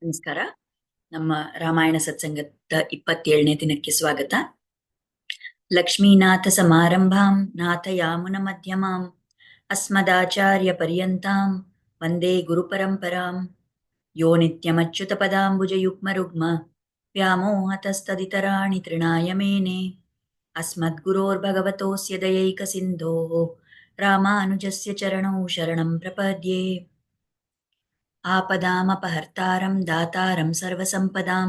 ನಮಸ್ಕಾರ. ನಮ್ಮ ರಾಮಾಯಣ ಸತ್ಸಂಗದ 27ನೇ ದಿನಕ್ಕೆ ಸ್ವಾಗತ. ಲಕ್ಷ್ಮೀನಾಥ ಸಮಾರಂಭಾಂ ನಾಥಯಾಮುನ ಮಧ್ಯಮಾಂ ಅಸ್ಮದಾಚಾರ್ಯ ಪರ್ಯಂತಾಂ ವಂದೇ ಗುರುಪರಂಪರಾಂ. ಯೋ ನಿತ್ಯಮಚ್ಯುತ ಪದಾಂಬುಜ ಯುಗ್ಮ ವ್ಯಾಮೋಹತಸ್ತದಿತರಾಣಿ ತೃಣಾಯ ಮೇನೆ ಅಸ್ಮದ್ಗುರೋರ್ಭಗವತೋಸ್ಯ ದಯೈಕ ಸಿಂಧೋಃ ರಾಮಾನುಜಸ್ಯ ಚರಣೌ ಶರಣಂ ಪ್ರಪದ್ಯೆ. आपदामपहर्तारं दातारं सर्वसम्पदां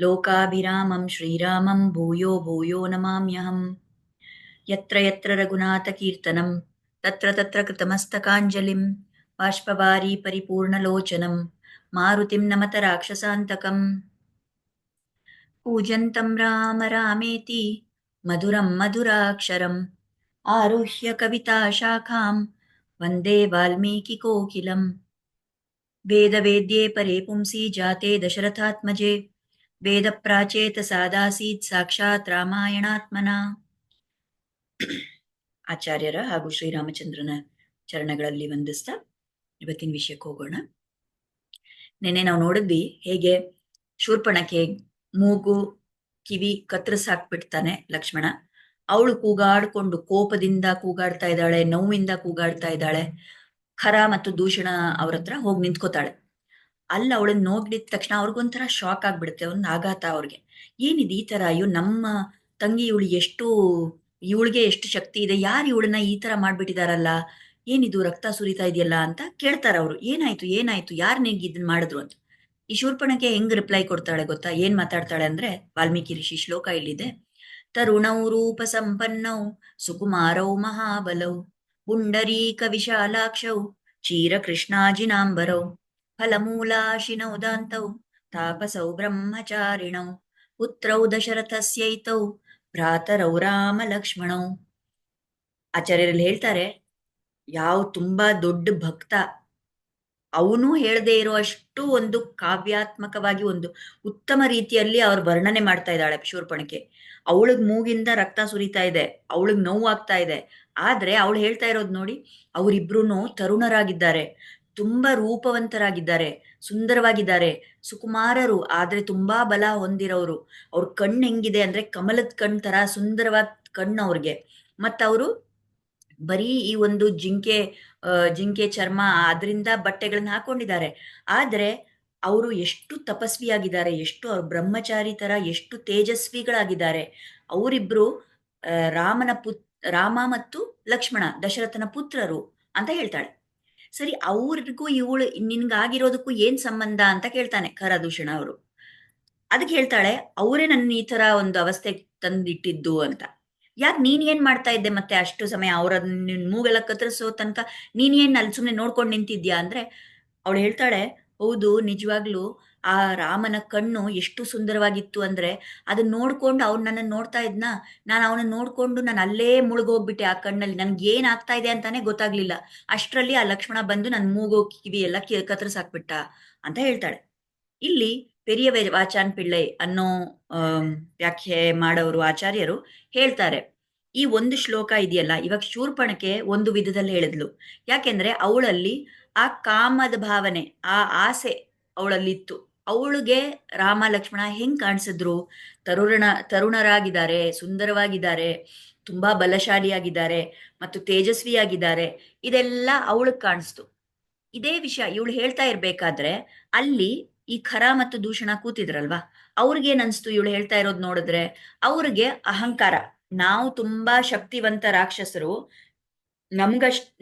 लोकाभिरामं श्रीरामं भूयो भूयो नमाम्यहम्. यत्र यत्र रघुनाथकीर्तनं तत्र तत्र कृतमस्तकाञ्जलिं बाष्पवारी परिपूर्णलोचनं मारुतिं नमत राक्षसान्तकम्. पूजन्तं राम रामेति मधुरं मधुराक्षरम् आरुह्य कविताशाखां वन्दे वाल्मीकिकोकिलम्. वेदवेद्ये परे पुंसि जाते दशरथात्मजे ವೇದಪ್ರಾಚೇತ ಸಾದಾಸೀತ್ ಸಾಕ್ಷಾತ್ ರಾಮಾಯಣಾತ್ಮನ. ಆಚಾರ್ಯರ ಹಾಗೂ ಶ್ರೀರಾಮಚಂದ್ರನ ಚರಣಗಳಲ್ಲಿ ವಂದಿಸ್ತಾ ಇವತ್ತಿನ ವಿಷಯಕ್ಕೆ ಹೋಗೋಣ. ನಿನ್ನೆ ನಾವು ನೋಡಿದ್ವಿ ಹೇಗೆ ಶೂರ್ಪಣಖೆ ಮೂಗು ಕಿವಿ ಕತ್ತರಿಸಿ ಹಾಕ್ಬಿಡ್ತಾನೆ ಲಕ್ಷ್ಮಣ. ಅವಳು ಕೂಗಾಡ್ಕೊಂಡು ಕೋಪದಿಂದ ಕೂಗಾಡ್ತಾ ಇದ್ದಾಳೆ, ನೋವಿಂದ ಕೂಗಾಡ್ತಾ ಇದ್ದಾಳೆ. ಖರ ಮತ್ತು ದೂಷಣ ಅವ್ರ ಹತ್ರ ಹೋಗಿ ನಿಂತ್ಕೋತಾಳೆ. ಅಲ್ಲಿ ಅವಳನ್ನ ನೋಡಿದ ತಕ್ಷಣ ಅವ್ರಿಗೊಂಥರ ಶಾಕ್ ಆಗ್ಬಿಡುತ್ತೆ, ಒಂದು ಆಘಾತ ಅವ್ರಿಗೆ. ಏನಿದೆ ಈ ತರ, ಅಯ್ಯೋ ನಮ್ಮ ತಂಗಿ ಇವಳಿಗೆ ಎಷ್ಟು ಶಕ್ತಿ ಇದೆ, ಯಾರು ಇವಳನ್ನ ಈ ತರ ಮಾಡ್ಬಿಟ್ಟಿದಾರಲ್ಲ, ಏನಿದು ರಕ್ತ ಸುರಿತಾ ಇದೆಯಲ್ಲ ಅಂತ ಕೇಳ್ತಾರ ಅವರು. ಏನಾಯ್ತು ಏನಾಯ್ತು, ಯಾರು ನಿನ್ಗೆ ಇದನ್ನ ಮಾಡಿದ್ರು ಅಂತ. ಈ ಶೂರ್ಪಣಕ್ಕೆ ಹೆಂಗ್ ರಿಪ್ಲೈ ಕೊಡ್ತಾಳೆ ಗೊತ್ತಾ? ಏನ್ ಮಾತಾಡ್ತಾಳೆ ಅಂದ್ರೆ, ವಾಲ್ಮೀಕಿ ಋಷಿ ಶ್ಲೋಕ ಇಲ್ಲಿದೆ. ತರುಣೌ ರೂಪ ಸಂಪನ್ನೌ ಸುಕುಮಾರೌ ಮಹಾಬಲೌ ಪುಂಡರೀಕ ವಿಶಾಲಾಕ್ಷೌ ಕ್ಷೀರ ಕೃಷ್ಣಾಜಿನಾಂಬರೌ ಫಲಮೂಲಾಶಿನೌ ದಾಂತೌ ತಾಪಸೌ ಬ್ರಹ್ಮಚಾರಿಣೌ ಪುತ್ರೌ ದಶರಥಸ್ಯೈತೌ ಭ್ರಾತರೌ ರಾಮ ಲಕ್ಷ್ಮಣೌ. ಆಚಾರ್ಯರಲ್ಲಿ ಹೇಳ್ತಾರೆ, ತುಂಬಾ ದೊಡ್ಡ ಭಕ್ತ ಅವನು ಹೇಳದೇ ಇರೋ ಅಷ್ಟು ಒಂದು ಕಾವ್ಯಾತ್ಮಕವಾಗಿ ಒಂದು ಉತ್ತಮ ರೀತಿಯಲ್ಲಿ ಅವ್ರ ವರ್ಣನೆ ಮಾಡ್ತಾ ಇದ್ದಾಳೆ ಶೂರ್ಪಣಖೆ. ಅವಳಿಗೆ ಮೂಗಿಂದ ರಕ್ತ ಸುರಿತಾ ಇದೆ, ಅವಳಿಗೆ ನೋವಾಗ್ತಾ ಇದೆ. ಆದ್ರೆ ಅವಳು ಹೇಳ್ತಾ ಇರೋದು ನೋಡಿ, ಅವರಿಬ್ರು ತರುಣರಾಗಿದ್ದಾರೆ, ತುಂಬಾ ರೂಪವಂತರಾಗಿದ್ದಾರೆ, ಸುಂದರವಾಗಿದ್ದಾರೆ, ಸುಕುಮಾರರು, ಆದ್ರೆ ತುಂಬಾ ಬಲ ಹೊಂದಿರೋರು. ಅವ್ರ ಕಣ್ಣು ಹೆಂಗಿದೆ ಅಂದ್ರೆ ಕಮಲದ ಕಣ್ ತರ ಸುಂದರವಾದ ಕಣ್ಣು ಅವ್ರಿಗೆ. ಮತ್ತವರು ಬರೀ ಈ ಒಂದು ಜಿಂಕೆ ಚರ್ಮ ಅದರಿಂದ ಬಟ್ಟೆಗಳನ್ನ ಹಾಕೊಂಡಿದ್ದಾರೆ. ಆದ್ರೆ ಅವರು ಎಷ್ಟು ತಪಸ್ವಿಯಾಗಿದ್ದಾರೆ, ಎಷ್ಟು ಅವ್ರ ಬ್ರಹ್ಮಚಾರಿ ತರ ಎಷ್ಟು ತೇಜಸ್ವಿಗಳಾಗಿದ್ದಾರೆ. ಅವರಿಬ್ರು ರಾಮ ಮತ್ತು ಲಕ್ಷ್ಮಣ ದಶರಥನ ಪುತ್ರರು ಅಂತ ಹೇಳ್ತಾಳೆ. ಸರಿ, ಅವ್ರಿಗೂ ಇವಳು ನಿನ್ಗಾಗಿರೋದಕ್ಕೂ ಏನ್ ಸಂಬಂಧ ಅಂತ ಕೇಳ್ತಾನೆ ಖರದೂಷಣ ಅವರು. ಅದಕ್ಕೆ ಹೇಳ್ತಾಳೆ, ಅವರೇ ನನ್ನ ಈ ತರ ಒಂದು ಅವಸ್ಥೆ ತಂದಿಟ್ಟಿದ್ದು ಅಂತ. ಯಾಕೆ ನೀನ್ ಏನ್ ಮಾಡ್ತಾ ಇದ್ದೆ ಮತ್ತೆ ಅಷ್ಟು ಸಮಯ? ಅವರ ಮೂಗೆಲ್ಲ ಕತ್ತರಿಸೋ ತನಕ ನೀನ್ ಏನ್ ಅಲ್ಲಿ ಸುಮ್ನೆ ನೋಡ್ಕೊಂಡು ನಿಂತಿದ್ಯಾ ಅಂದ್ರೆ, ಅವಳು ಹೇಳ್ತಾಳೆ, ಹೌದು, ನಿಜವಾಗ್ಲೂ ಆ ರಾಮನ ಕಣ್ಣು ಎಷ್ಟು ಸುಂದರವಾಗಿತ್ತು ಅಂದ್ರೆ ಅದನ್ನ ನೋಡ್ಕೊಂಡು ಅವ್ನು ನನ್ನ ನೋಡ್ತಾ ಇದ್ನ, ನಾನು ಅವನ ನೋಡ್ಕೊಂಡು ನಾನು ಅಲ್ಲೇ ಮುಳುಗೋಗ್ಬಿಟ್ಟೆ ಆ ಕಣ್ಣಲ್ಲಿ. ನನ್ಗೆ ಏನ್ ಆಗ್ತಾ ಇದೆ ಅಂತಾನೆ ಗೊತ್ತಾಗ್ಲಿಲ್ಲ. ಅಷ್ಟರಲ್ಲಿ ಆ ಲಕ್ಷ್ಮಣ ಬಂದು ನನ್ ಮೂಗು ಕಿವಿ ಎಲ್ಲ ಕತ್ತರಿಸಾಕ್ಬಿಟ್ಟ ಅಂತ ಹೇಳ್ತಾಳೆ. ಇಲ್ಲಿ ಪೆರಿಯ ವಾಚಾನ್ ಪಿಳ್ಳೈ ಅನ್ನೋ ವ್ಯಾಖ್ಯೆ ಮಾಡೋರು ಆಚಾರ್ಯರು ಹೇಳ್ತಾರೆ, ಈ ಒಂದು ಶ್ಲೋಕ ಇದೆಯಲ್ಲ, ಇವಾಗ ಶೂರ್ಪಣಕ್ಕೆ ಒಂದು ವಿಧದಲ್ಲಿ ಹೇಳಿದ್ಲು. ಯಾಕೆಂದ್ರೆ ಅವಳಲ್ಲಿ ಆ ಕಾಮದ ಭಾವನೆ, ಆ ಆಸೆ ಅವಳಲ್ಲಿತ್ತು. ಅವಳಿಗೆ ರಾಮ ಲಕ್ಷ್ಮಣ ಹೆಂಗ್ ಕಾಣಿಸಿದ್ರು? ತರುಣರಾಗಿದ್ದಾರೆ, ಸುಂದರವಾಗಿದ್ದಾರೆ, ತುಂಬಾ ಬಲಶಾಲಿಯಾಗಿದ್ದಾರೆ ಮತ್ತು ತೇಜಸ್ವಿಯಾಗಿದ್ದಾರೆ. ಇದೆಲ್ಲ ಅವಳಿಗೆ ಕಾಣಿಸ್ತು. ಇದೇ ವಿಷಯ ಇವಳು ಹೇಳ್ತಾ ಇರ್ಬೇಕಾದ್ರೆ ಅಲ್ಲಿ ಈ ಖರ ಮತ್ತು ದೂಷಣ ಕೂತಿದ್ರಲ್ವಾ, ಅವ್ರಿಗೇನ್ ಅನ್ಸ್ತು ಇವಳು ಹೇಳ್ತಾ ಇರೋದು ನೋಡಿದ್ರೆ? ಅವ್ರಿಗೆ ಅಹಂಕಾರ, ನಾವು ತುಂಬಾ ಶಕ್ತಿವಂತ ರಾಕ್ಷಸರು,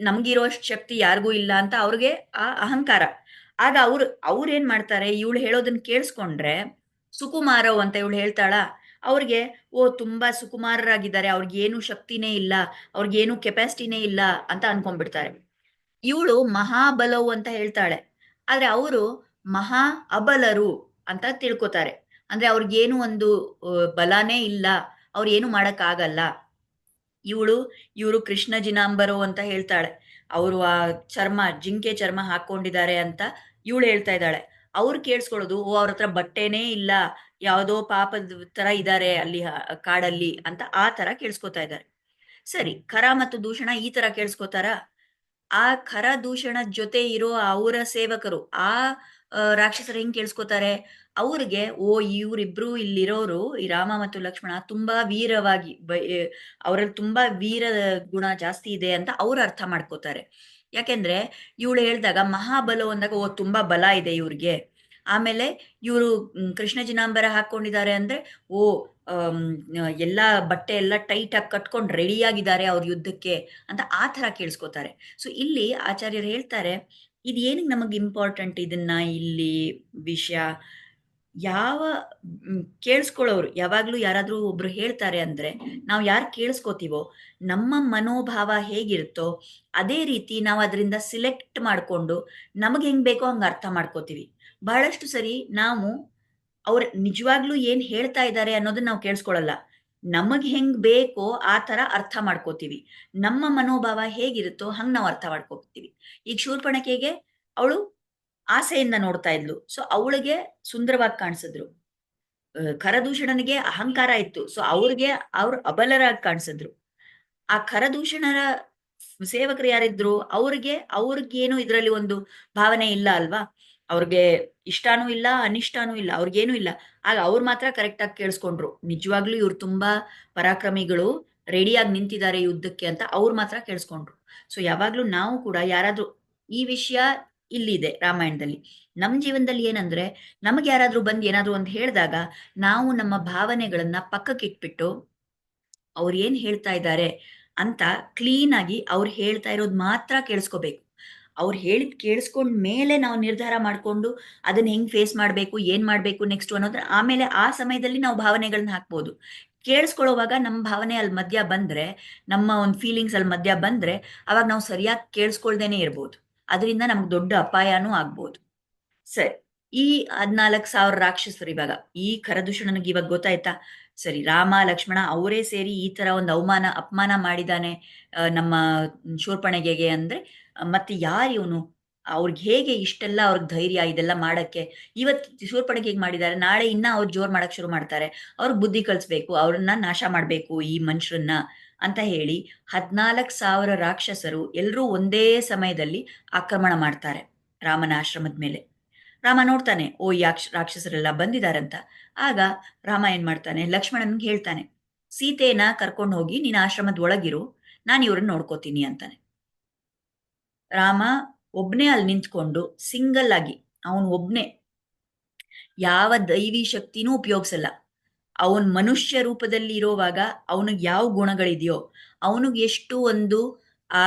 ನಮ್ಗಿರೋಷ್ಟು ಶಕ್ತಿ ಯಾರಿಗೂ ಇಲ್ಲ ಅಂತ ಅವ್ರಿಗೆ ಆ ಅಹಂಕಾರ. ಆಗ ಅವ್ರೇನ್ ಮಾಡ್ತಾರೆ, ಇವಳು ಹೇಳೋದನ್ನ ಕೇಳಿಸ್ಕೊಂಡ್ರೆ, ಸುಕುಮಾರವ್ ಅಂತ ಇವಳು ಹೇಳ್ತಾಳ, ಅವ್ರಿಗೆ ತುಂಬಾ ಸುಕುಮಾರರಾಗಿದ್ದಾರೆ, ಅವ್ರಿಗೇನು ಶಕ್ತಿನೇ ಇಲ್ಲ, ಅವ್ರಿಗೇನು ಕೆಪಾಸಿಟಿನೇ ಇಲ್ಲ ಅಂತ ಅನ್ಕೊಂಡ್ಬಿಡ್ತಾರೆ. ಇವಳು ಮಹಾಬಲವು ಅಂತ ಹೇಳ್ತಾಳೆ, ಆದ್ರೆ ಅವರು ಮಹಾ ಅಬಲರು ಅಂತ ತಿಳ್ಕೊತಾರೆ. ಅಂದ್ರೆ ಅವ್ರಿಗೇನು ಒಂದು ಬಲಾನೇ ಇಲ್ಲ, ಅವ್ರು ಏನು ಮಾಡಕ್ ಆಗಲ್ಲ. ಇವರು ಕೃಷ್ಣ ಜಿನಾಂಬರು ಅಂತ ಹೇಳ್ತಾಳೆ. ಅವರು ಆ ಜಿಂಕೆ ಚರ್ಮ ಹಾಕೊಂಡಿದ್ದಾರೆ ಅಂತ ಇವಳು ಹೇಳ್ತಾ ಇದ್ದಾಳೆ. ಅವ್ರು ಕೇಳಿಸ್ಕೊಳ್ಳೋದು, ಅವ್ರ ಹತ್ರ ಬಟ್ಟೆನೇ ಇಲ್ಲ, ಯಾವುದೋ ಪಾಪದ ತರ ಇದ್ದಾರೆ ಅಲ್ಲಿ ಕಾಡಲ್ಲಿ ಅಂತ ಆ ತರ ಕೇಳಿಸ್ಕೊತಾ ಇದ್ದಾರೆ. ಸರಿ, ಖರ ಮತ್ತು ದೂಷಣ ಈ ತರ ಕೇಳಿಸ್ಕೊತಾರ? ಆ ಖರದೂಷಣದ ಜೊತೆ ಇರೋ ಅವರ ಸೇವಕರು ಆ ರಾಕ್ಷಸರು ಹೆಂಗ್ ಕೇಳಿಸ್ಕೊತಾರೆ, ಅವ್ರಿಗೆ ಓ ಇವ್ರಿಬ್ರು ಇಲ್ಲಿರೋರು ಈ ರಾಮ ಮತ್ತು ಲಕ್ಷ್ಮಣ ತುಂಬಾ ವೀರವಾಗಿ ಅವರಲ್ಲಿ ತುಂಬಾ ವೀರ ಗುಣ ಜಾಸ್ತಿ ಇದೆ ಅಂತ ಅವ್ರು ಅರ್ಥ ಮಾಡ್ಕೋತಾರೆ. ಯಾಕೆಂದ್ರೆ ಇವಳು ಹೇಳ್ದಾಗ ಮಹಾಬಲ ಅಂದಾಗ ಓ ತುಂಬಾ ಬಲ ಇದೆ ಇವ್ರಿಗೆ. ಆಮೇಲೆ ಇವರು ಕೃಷ್ಣ ಜಿನಾಂಬರ ಹಾಕೊಂಡಿದ್ದಾರೆ ಅಂದ್ರೆ ಓ ಆಮ್, ಎಲ್ಲಾ ಬಟ್ಟೆ ಎಲ್ಲ ಟೈಟ್ ಆಗಿ ಕಟ್ಕೊಂಡು ರೆಡಿ ಆಗಿದ್ದಾರೆ ಅವ್ರ ಯುದ್ಧಕ್ಕೆ ಅಂತ ಆ ತರ ಕೇಳಿಸ್ಕೊತಾರೆ. ಸೊ ಇಲ್ಲಿ ಆಚಾರ್ಯರು ಹೇಳ್ತಾರೆ ಇದು ಏನಕ್ಕೆ ನಮಗೆ ಇಂಪಾರ್ಟೆಂಟ್ ಇದನ್ನ ಇಲ್ಲಿ ವಿಷಯ ಯಾವ ಕೇಳಿಸ್ಕೊಳ್ಳೋರು ಯಾವಾಗ್ಲೂ ಯಾರಾದ್ರೂ ಒಬ್ರು ಹೇಳ್ತಾರೆ ಅಂದ್ರೆ ನಾವು ಯಾರು ಕೇಳಿಸ್ಕೋತೀವೋ ನಮ್ಮ ಮನೋಭಾವ ಹೇಗಿರುತ್ತೋ ಅದೇ ರೀತಿ ನಾವು ಅದರಿಂದ ಸಿಲೆಕ್ಟ್ ಮಾಡ್ಕೊಂಡು ನಮಗೆ ಹೆಂಗ್ ಬೇಕೋ ಹಂಗ ಅರ್ಥ ಮಾಡ್ಕೋತೀವಿ. ಬಹಳಷ್ಟು ಸರಿ ನಾವು ಅವ್ರು ನಿಜವಾಗ್ಲೂ ಏನ್ ಹೇಳ್ತಾ ಇದ್ದಾರೆ ಅನ್ನೋದನ್ನ ನಾವು ಕೇಳಿಸ್ಕೊಳಲ್ಲ. ನಮಗ್ ಹೆಂಗ್ ಬೇಕೋ ಆ ತರ ಅರ್ಥ ಮಾಡ್ಕೋತೀವಿ. ನಮ್ಮ ಮನೋಭಾವ ಹೇಗಿರುತ್ತೋ ಹಂಗ್ ನಾವು ಅರ್ಥ ಮಾಡ್ಕೋತೀವಿ. ಈಗ ಶೂರ್ಪಣಖಿಗೆ ಅವಳು ಆಸೆಯಿಂದ ನೋಡ್ತಾ ಇದ್ಲು. ಸೊ ಅವಳಿಗೆ ಸುಂದರವಾಗಿ ಕಾಣಿಸಿದ್ರು. ಖರದೂಷಣನಿಗೆ ಅಹಂಕಾರ ಇತ್ತು. ಸೊ ಅವ್ರು ಅಬಲರಾಗಿ ಕಾಣಿಸಿದ್ರು. ಆ ಖರದೂಷಣರ ಸೇವಕರು ಯಾರಿದ್ರು ಅವ್ರಿಗೇನು ಇದ್ರಲ್ಲಿ ಒಂದು ಭಾವನೆ ಇಲ್ಲ ಅಲ್ವಾ? ಅವ್ರಿಗೆ ಇಷ್ಟಾನೂ ಇಲ್ಲ, ಅನಿಷ್ಟಾನೂ ಇಲ್ಲ, ಅವ್ರಿಗೇನು ಇಲ್ಲ. ಆಗ ಅವ್ರು ಮಾತ್ರ ಕರೆಕ್ಟ್ ಆಗಿ ಕೇಳಿಸ್ಕೊಂಡ್ರು. ನಿಜವಾಗ್ಲೂ ಇವ್ರು ತುಂಬಾ ಪರಾಕ್ರಮಿಗಳು, ರೆಡಿಯಾಗಿ ನಿಂತಿದ್ದಾರೆ ಯುದ್ಧಕ್ಕೆ ಅಂತ ಅವ್ರು ಮಾತ್ರ ಕೇಳಿಸ್ಕೊಂಡ್ರು. ಸೊ ಯಾವಾಗ್ಲೂ ನಾವು ಕೂಡ ಯಾರಾದ್ರೂ ಈ ವಿಷಯ ಇಲ್ಲಿದೆ ರಾಮಾಯಣದಲ್ಲಿ. ನಮ್ ಜೀವನದಲ್ಲಿ ಏನಂದ್ರೆ ನಮಗೆ ಯಾರಾದ್ರೂ ಬಂದು ಏನಾದ್ರೂ ಒಂದು ಹೇಳಿದಾಗ ನಾವು ನಮ್ಮ ಭಾವನೆಗಳನ್ನ ಪಕ್ಕಕ್ಕಿಟ್ಬಿಟ್ಟು ಅವ್ರು ಏನ್ ಹೇಳ್ತಾ ಇದ್ದಾರೆ ಅಂತ ಕ್ಲೀನ್ ಆಗಿ ಅವ್ರು ಹೇಳ್ತಾ ಇರೋದು ಮಾತ್ರ ಕೇಳಿಸ್ಕೋಬೇಕು. ಅವ್ರು ಹೇಳಿದ್ ಕೇಳಿಸ್ಕೊಂಡ್ ಮೇಲೆ ನಾವು ನಿರ್ಧಾರ ಮಾಡ್ಕೊಂಡು ಅದನ್ನ ಹೆಂಗ್ ಫೇಸ್ ಮಾಡ್ಬೇಕು, ಏನ್ ಮಾಡ್ಬೇಕು ನೆಕ್ಸ್ಟ್ ಅನ್ನೋದ್ರ ಆಮೇಲೆ ಆ ಸಮಯದಲ್ಲಿ ನಾವು ಭಾವನೆಗಳನ್ನ ಹಾಕ್ಬೋದು. ಕೇಳಿಸ್ಕೊಳ್ಳೋವಾಗ ನಮ್ಮ ಭಾವನೆ ಅಲ್ಲಿ ಮಧ್ಯ ಬಂದ್ರೆ, ನಮ್ಮ ಒಂದು ಫೀಲಿಂಗ್ಸ್ ಅಲ್ಲಿ ಮಧ್ಯ ಬಂದ್ರೆ ಅವಾಗ ನಾವು ಸರಿಯಾಗಿ ಕೇಳಿಸ್ಕೊಳ್ದೇನೆ ಇರ್ಬೋದು. ಅದರಿಂದ ನಮ್ಗೆ ದೊಡ್ಡ ಅಪಾಯನೂ ಆಗ್ಬೋದು. ಸರಿ. ಈ 14,000 ರಾಕ್ಷಸರು ಇವಾಗ ಈ ಖರದೂಷಣನಿಗೆ ಇವಾಗ ಗೊತ್ತಾಯ್ತಾ? ಸರಿ, ರಾಮ ಲಕ್ಷ್ಮಣ ಅವರೇ ಸೇರಿ ಈ ತರ ಒಂದು ಅಪಮಾನ ಮಾಡಿದಾನೆ ನಮ್ಮ ಶೂರ್ಪಣಖಿಗೆ ಅಂದ್ರೆ ಮತ್ತೆ ಯಾರು ಇವನು? ಅವ್ರಿಗೆ ಹೇಗೆ ಇಷ್ಟೆಲ್ಲ ಅವ್ರಿಗೆ ಧೈರ್ಯ ಇದೆಲ್ಲ ಮಾಡಕ್ಕೆ? ಇವತ್ತು ಶೂರ್ಪಣಖಿಗೆ ಮಾಡಿದ್ದಾರೆ, ನಾಳೆ ಇನ್ನ ಅವ್ರು ಜೋರ್ ಮಾಡಕ್ ಶುರು ಮಾಡ್ತಾರೆ. ಅವ್ರಿಗೆ ಬುದ್ಧಿ ಕಲಿಸ್ಬೇಕು, ಅವ್ರನ್ನ ನಾಶ ಮಾಡ್ಬೇಕು ಈ ಮನುಷ್ಯರನ್ನ ಅಂತ ಹೇಳಿ 14,000 ರಾಕ್ಷಸರು ಎಲ್ರೂ ಒಂದೇ ಸಮಯದಲ್ಲಿ ಆಕ್ರಮಣ ಮಾಡ್ತಾರೆ ರಾಮನ ಆಶ್ರಮದ ಮೇಲೆ. ರಾಮ ನೋಡ್ತಾನೆ, ಓ ಈ ರಾಕ್ಷಸರೆಲ್ಲ ಬಂದಿದಾರಂತ. ಆಗ ರಾಮ ಏನ್ ಮಾಡ್ತಾನೆ, ಲಕ್ಷ್ಮಣನ್ಗೆ ಹೇಳ್ತಾನೆ, ಸೀತೆಯನ್ನ ಕರ್ಕೊಂಡು ಹೋಗಿ ನೀನ್ ಆಶ್ರಮದ ಒಳಗಿರು, ನಾನು ಇವ್ರನ್ನ ನೋಡ್ಕೋತೀನಿ ಅಂತಾನೆ. ರಾಮ ಒಬ್ನೇ ಅಲ್ಲಿ ನಿಂತ್ಕೊಂಡು ಸಿಂಗಲ್ ಆಗಿ ಅವನು ಒಬ್ನೇ ಯಾವ ದೈವಿ ಶಕ್ತಿನೂ ಉಪಯೋಗಿಸಲ್ಲ. ಅವನ್ ಮನುಷ್ಯ ರೂಪದಲ್ಲಿ ಇರೋವಾಗ ಅವನಿಗೆ ಯಾವ ಗುಣಗಳಿದೆಯೋ, ಅವನಿಗೆ ಎಷ್ಟು ಒಂದು ಆ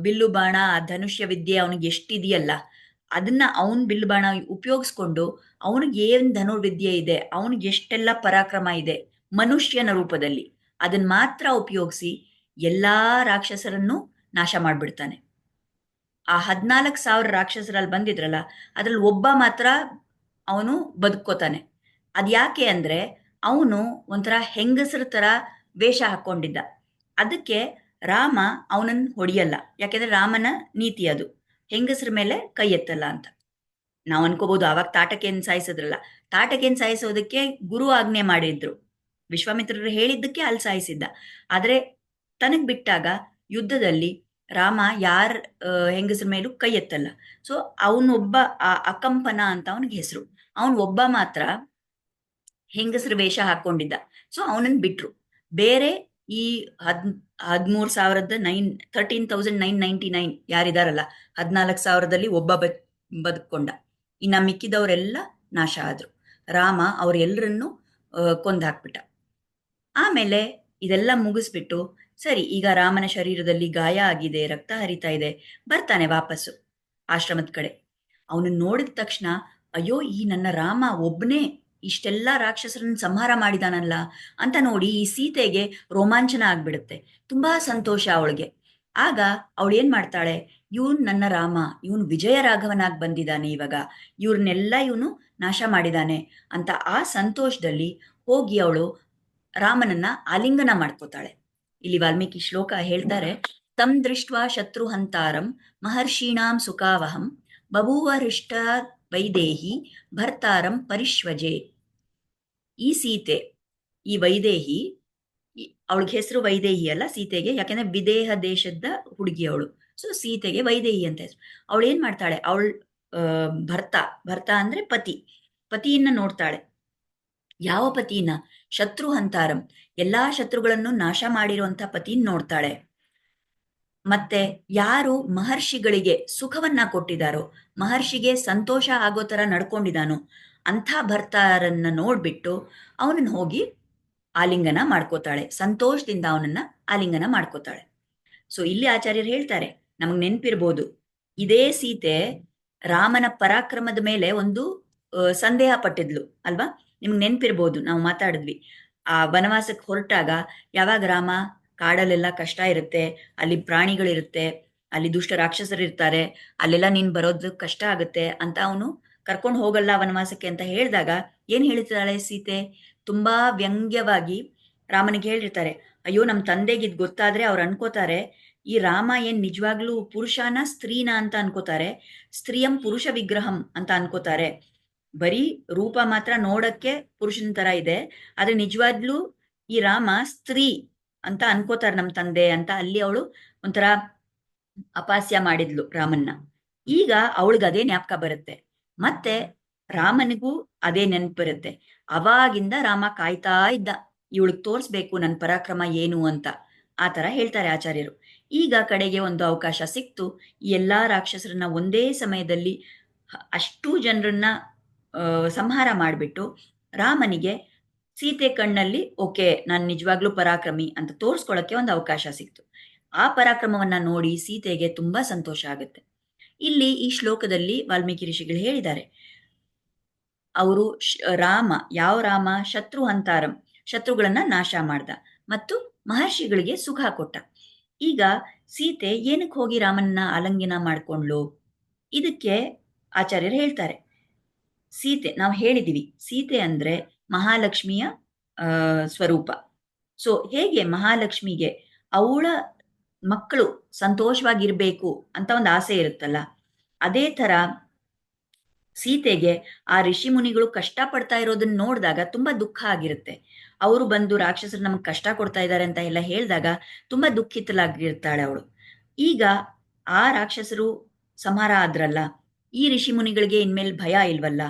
ಬಿಲ್ಲು ಬಾಣ, ಆ ಧನುಷ್ಯ ವಿದ್ಯೆ ಅವನಿಗೆ ಎಷ್ಟಿದೆಯಲ್ಲ, ಅದನ್ನ ಅವನ್ ಬಿಲ್ಲು ಬಾಣ ಉಪಯೋಗಿಸ್ಕೊಂಡು ಅವನಿಗೆ ಏನ್ ಧನುರ್ವಿದ್ಯೆ ಇದೆ, ಅವನಿಗೆ ಎಷ್ಟೆಲ್ಲ ಪರಾಕ್ರಮ ಇದೆ ಮನುಷ್ಯನ ರೂಪದಲ್ಲಿ, ಅದನ್ನ ಮಾತ್ರ ಉಪಯೋಗಿಸಿ ಎಲ್ಲಾ ರಾಕ್ಷಸರನ್ನು ನಾಶ ಮಾಡ್ಬಿಡ್ತಾನೆ. ಆ 14,000 ರಾಕ್ಷಸರಲ್ಲಿ ಬಂದಿದ್ರಲ್ಲ, ಅದ್ರಲ್ಲಿ ಒಬ್ಬ ಮಾತ್ರ ಅವನು ಬದುಕೋತಾನೆ. ಅದ್ಯಾಕೆ ಅಂದ್ರೆ ಅವನು ಒಂಥರ ಹೆಂಗಸರ ತರ ವೇಷ ಹಾಕೊಂಡಿದ್ದ. ಅದಕ್ಕೆ ರಾಮ ಅವನನ್ನು ಹೊಡಿಯಲ್ಲ. ಯಾಕೆಂದ್ರೆ ರಾಮನ ನೀತಿ ಅದು, ಹೆಂಗಸರ ಮೇಲೆ ಕೈ ಎತ್ತಲ್ಲ ಅಂತ. ನಾವ್ ಅನ್ಕೋಬಹುದು ಅವಾಗ ತಾಟಕೆಯನ್ನು ಸಾಯಿಸಿದ್ರಲ್ಲ, ತಾಟಕೆಯನ್ನು ಸಾಯಿಸೋದಕ್ಕೆ ಗುರು ಆಜ್ಞೆ ಮಾಡಿದ್ರು, ವಿಶ್ವಾಮಿತ್ರರು ಹೇಳಿದ್ದಕ್ಕೆ ಅಲ್ಲಿ ಸಾಯಿಸಿದ್ದ. ಆದ್ರೆ ತನಗ್ ಬಿಟ್ಟಾಗ ಯುದ್ಧದಲ್ಲಿ ರಾಮ ಯಾರ ಹೆಂಗಸರ ಮೇಲೂ ಕೈ ಎತ್ತಲ್ಲ. ಸೊ ಅವನೊಬ್ಬ ಆ ಅಕಂಪನ ಅಂತ ಅವನಿಗೆ ಹೆಸರು, ಅವನ್ ಒಬ್ಬ ಮಾತ್ರ ಹೆಂಗಸರ ವೇಷ ಹಾಕೊಂಡಿದ್ದ. ಸೊ ಅವನನ್ನ ಬಿಟ್ರು. ಬೇರೆ ಈ 13,999 ಯಾರಿದಾರಲ್ಲ, 14,000ದಲ್ಲಿ ಒಬ್ಬ ಬದುಕೊಂಡ. ಇನ್ನ ಮಿಕ್ಕಿದವರೆಲ್ಲ ನಾಶ ಆದ್ರು. ರಾಮ ಅವ್ರೆಲ್ಲರನ್ನು ಕೊಂದು ಹಾಕ್ಬಿಟ್ಟ. ಆಮೇಲೆ ಇದೆಲ್ಲ ಮುಗಿಸ್ಬಿಟ್ಟು ಸರಿ, ಈಗ ರಾಮನ ಶರೀರದಲ್ಲಿ ಗಾಯ ಆಗಿದೆ, ರಕ್ತ ಹರಿತಾ ಇದೆ, ಬರ್ತಾನೆ ವಾಪಸ್ಸು ಆಶ್ರಮದ ಕಡೆ. ಅವನನ್ನ ನೋಡಿದ ತಕ್ಷಣ ಅಯ್ಯೋ ಈ ನನ್ನ ರಾಮ ಒಬ್ನೇ ಇಷ್ಟೆಲ್ಲ ರಾಕ್ಷಸರನ್ನ ಸಂಹಾರ ಮಾಡಿದಾನಲ್ಲ ಅಂತ ನೋಡಿ ಈ ಸೀತೆಗೆ ರೋಮಾಂಚನ ಆಗ್ಬಿಡುತ್ತೆ. ತುಂಬಾ ಸಂತೋಷ ಅವಳಿಗೆ. ಆಗ ಅವಳು ಏನ್ ಮಾಡ್ತಾಳೆ, ಇವನ್ ನನ್ನ ರಾಮ, ಇವನು ವಿಜಯ ರಾಘವನಾಗಿ ಬಂದಿದ್ದಾನೆ, ಇವಾಗ ಇವ್ರನ್ನೆಲ್ಲ ಇವನು ನಾಶ ಮಾಡಿದಾನೆ ಅಂತ ಆ ಸಂತೋಷದಲ್ಲಿ ಹೋಗಿ ಅವಳು ರಾಮನನ್ನ ಆಲಿಂಗನ ಮಾಡ್ಕೋತಾಳೆ. ಇಲ್ಲಿ ವಾಲ್ಮೀಕಿ ಶ್ಲೋಕ ಹೇಳ್ತಾರೆ, ತಂ ದೃಷ್ಟ್ವಾ ಶತ್ರು ಹಂತಾರಂ ಮಹರ್ಷೀಣಾಂ ಸುಖಾವಹಂ ಬಭೂವ ಹೃಷ್ಟ ವೈದೇಹಿ ಭರ್ತಾರಂ ಪರಿಶ್ವಜೆ. ಈ ಸೀತೆ, ಈ ವೈದೇಹಿ, ಅವಳಿಗೆ ಹೆಸರು ವೈದೇಹಿ ಅಲ್ಲ ಸೀತೆಗೆ, ಯಾಕೆಂದ್ರೆ ವಿದೇಹ ದೇಶದ ಹುಡುಗಿ ಅವಳು. ಸೊ ಸೀತೆಗೆ ವೈದೇಹಿ ಅಂತ ಹೆಸರು. ಅವಳು ಏನ್ ಮಾಡ್ತಾಳೆ, ಅವಳು ಭರ್ತ, ಭರ್ತ ಅಂದ್ರೆ ಪತಿಯನ್ನ ನೋಡ್ತಾಳೆ. ಯಾವ ಪತಿಯನ್ನ? ಶತ್ರು ಹಂತಾರಂ, ಎಲ್ಲಾ ಶತ್ರುಗಳನ್ನು ನಾಶ ಮಾಡಿರುವಂತ ಪತಿಯನ್ನ ನೋಡ್ತಾಳೆ. ಮತ್ತೆ ಯಾರು ಮಹರ್ಷಿಗಳಿಗೆ ಸುಖವನ್ನ ಕೊಟ್ಟಿದಾರೋ, ಮಹರ್ಷಿಗೆ ಸಂತೋಷ ಆಗೋ ತರ ನಡ್ಕೊಂಡಿದಾನೋ ಅಂಥ ಭರ್ತಾರನ್ನ ನೋಡ್ಬಿಟ್ಟು ಅವನನ್ನ ಹೋಗಿ ಆಲಿಂಗನ ಮಾಡ್ಕೋತಾಳೆ, ಸಂತೋಷದಿಂದ ಅವನನ್ನ ಆಲಿಂಗನ ಮಾಡ್ಕೋತಾಳೆ. ಸೊ ಇಲ್ಲಿ ಆಚಾರ್ಯರು ಹೇಳ್ತಾರೆ, ನಮಗ್ ನೆನ್ಪಿರ್ಬೋದು, ಇದೇ ಸೀತೆ ರಾಮನ ಪರಾಕ್ರಮದ ಮೇಲೆ ಒಂದು ಸಂದೇಹ ಪಟ್ಟಿದ್ಲು ಅಲ್ವಾ? ನಿಮ್ಗೆ ನೆನ್ಪಿರ್ಬೋದು, ನಾವು ಮಾತಾಡಿದ್ವಿ. ಆ ವನವಾಸಕ್ಕೆ ಹೊರಟಾಗ ಯಾವಾಗ ರಾಮ ಕಾಡಲ್ಲೆಲ್ಲ ಕಷ್ಟ ಇರುತ್ತೆ, ಅಲ್ಲಿ ಪ್ರಾಣಿಗಳಿರುತ್ತೆ, ಅಲ್ಲಿ ದುಷ್ಟ ರಾಕ್ಷಸರಿರ್ತಾರೆ, ಅಲ್ಲೆಲ್ಲ ನೀನ್ ಬರೋದು ಕಷ್ಟ ಆಗುತ್ತೆ ಅಂತ ಅವನು ಕರ್ಕೊಂಡು ಹೋಗಲ್ಲ ವನವಾಸಕ್ಕೆ ಅಂತ ಹೇಳಿದಾಗ ಏನ್ ಹೇಳ್ತಾಳೆ ಸೀತೆ? ತುಂಬಾ ವ್ಯಂಗ್ಯವಾಗಿ ರಾಮನಿಗೆ ಹೇಳಿರ್ತಾರೆ, ಅಯ್ಯೋ ನಮ್ ತಂದೆಗೆ ಇದ್ ಗೊತ್ತಾದ್ರೆ ಅವ್ರು ಅನ್ಕೋತಾರೆ ಈ ರಾಮ ಏನ್ ನಿಜವಾಗ್ಲೂ ಪುರುಷನ ಸ್ತ್ರೀನ ಅಂತ ಅನ್ಕೋತಾರೆ, ಸ್ತ್ರೀಯಂ ಪುರುಷ ವಿಗ್ರಹಂ ಅಂತ ಅನ್ಕೋತಾರೆ. ಬರೀ ರೂಪ ಮಾತ್ರ ನೋಡಕ್ಕೆ ಪುರುಷನ ತರ ಇದೆ, ಆದ್ರೆ ನಿಜವಾಗ್ಲೂ ಈ ರಾಮ ಸ್ತ್ರೀ ಅಂತ ಅನ್ಕೋತಾರೆ ನಮ್ ತಂದೆ ಅಂತ ಅಲ್ಲಿ ಅವಳು ಒಂಥರ ಅಪಾಸ್ಯ ಮಾಡಿದ್ಲು ರಾಮನ್ನ. ಈಗ ಅವಳಿಗೆ ಅದೇ ಜ್ಞಾಪಕ ಬರುತ್ತೆ, ಮತ್ತೆ ರಾಮನಿಗೂ ಅದೇ ನೆನಪು ಬರುತ್ತೆ. ಅವಾಗಿಂದ ರಾಮ ಕಾಯ್ತಾ ಇದ್ದ, ಇವಳಿಗೆ ತೋರಿಸ್ಬೇಕು ನನ್ನ ಪರಾಕ್ರಮ ಏನು ಅಂತ. ಆ ತರ ಹೇಳ್ತಾರೆ ಆಚಾರ್ಯರು. ಈಗ ಕಡೆಗೆ ಒಂದು ಅವಕಾಶ ಸಿಕ್ತು, ಈ ಎಲ್ಲಾ ರಾಕ್ಷಸರನ್ನ ಒಂದೇ ಸಮಯದಲ್ಲಿ ಅಷ್ಟು ಜನರನ್ನ ಸಂಹಾರ ಮಾಡಿಬಿಟ್ಟು ರಾಮನಿಗೆ ಸೀತೆ ಕಣ್ಣಲ್ಲಿ ಓಕೆ ನಾನು ನಿಜವಾಗ್ಲೂ ಪರಾಕ್ರಮಿ ಅಂತ ತೋರಿಸ್ಕೊಳ್ಳೋಕೆ ಒಂದು ಅವಕಾಶ ಸಿಕ್ತು. ಆ ಪರಾಕ್ರಮವನ್ನ ನೋಡಿ ಸೀತೆಗೆ ತುಂಬಾ ಸಂತೋಷ ಆಗುತ್ತೆ. ಇಲ್ಲಿ ಈ ಶ್ಲೋಕದಲ್ಲಿ ವಾಲ್ಮೀಕಿ ಋಷಿಗಳು ಹೇಳಿದ್ದಾರೆ, ಅವರು ರಾಮ, ಯಾವ ರಾಮ? ಶತ್ರು ಹಂತಾರಂ, ಶತ್ರುಗಳನ್ನ ನಾಶ ಮಾಡ್ದ ಮತ್ತು ಮಹರ್ಷಿಗಳಿಗೆ ಸುಖ ಕೊಟ್ಟ. ಈಗ ಸೀತೆ ಏನಕ್ಕೆ ಹೋಗಿ ರಾಮನ್ನ ಆಲಿಂಗನ ಮಾಡ್ಕೊಂಡ್ಲು? ಇದಕ್ಕೆ ಆಚಾರ್ಯರು ಹೇಳ್ತಾರೆ, ಸೀತೆ ನಾವು ಹೇಳಿದೀವಿ, ಸೀತೆ ಅಂದ್ರೆ ಮಹಾಲಕ್ಷ್ಮಿಯ ಸ್ವರೂಪ. ಸೊ ಹೇಗೆ ಮಹಾಲಕ್ಷ್ಮಿಗೆ ಅವಳ ಮಕ್ಕಳು ಸಂತೋಷವಾಗಿರ್ಬೇಕು ಅಂತ ಒಂದು ಆಸೆ ಇರುತ್ತಲ್ಲ, ಅದೇ ತರ ಸೀತೆಗೆ ಆ ಋಷಿ ಮುನಿಗಳು ಕಷ್ಟ ಪಡ್ತಾ ಇರೋದನ್ನ ನೋಡಿದಾಗ ತುಂಬಾ ದುಃಖ ಆಗಿರುತ್ತೆ. ಅವರು ಬಂದು ರಾಕ್ಷಸರು ನಮ್ಗೆ ಕಷ್ಟ ಕೊಡ್ತಾ ಇದ್ದಾರೆ ಅಂತ ಎಲ್ಲ ಹೇಳಿದಾಗ ತುಂಬಾ ದುಃಖಿತಲಾಗಿರ್ತಾಳೆ ಅವಳು. ಈಗ ಆ ರಾಕ್ಷಸರು ಸಂಹಾರ ಆದ್ರಲ್ಲ, ಈ ಋಷಿ ಮುನಿಗಳಿಗೆ ಇನ್ಮೇಲೆ ಭಯ ಇಲ್ವಲ್ಲ,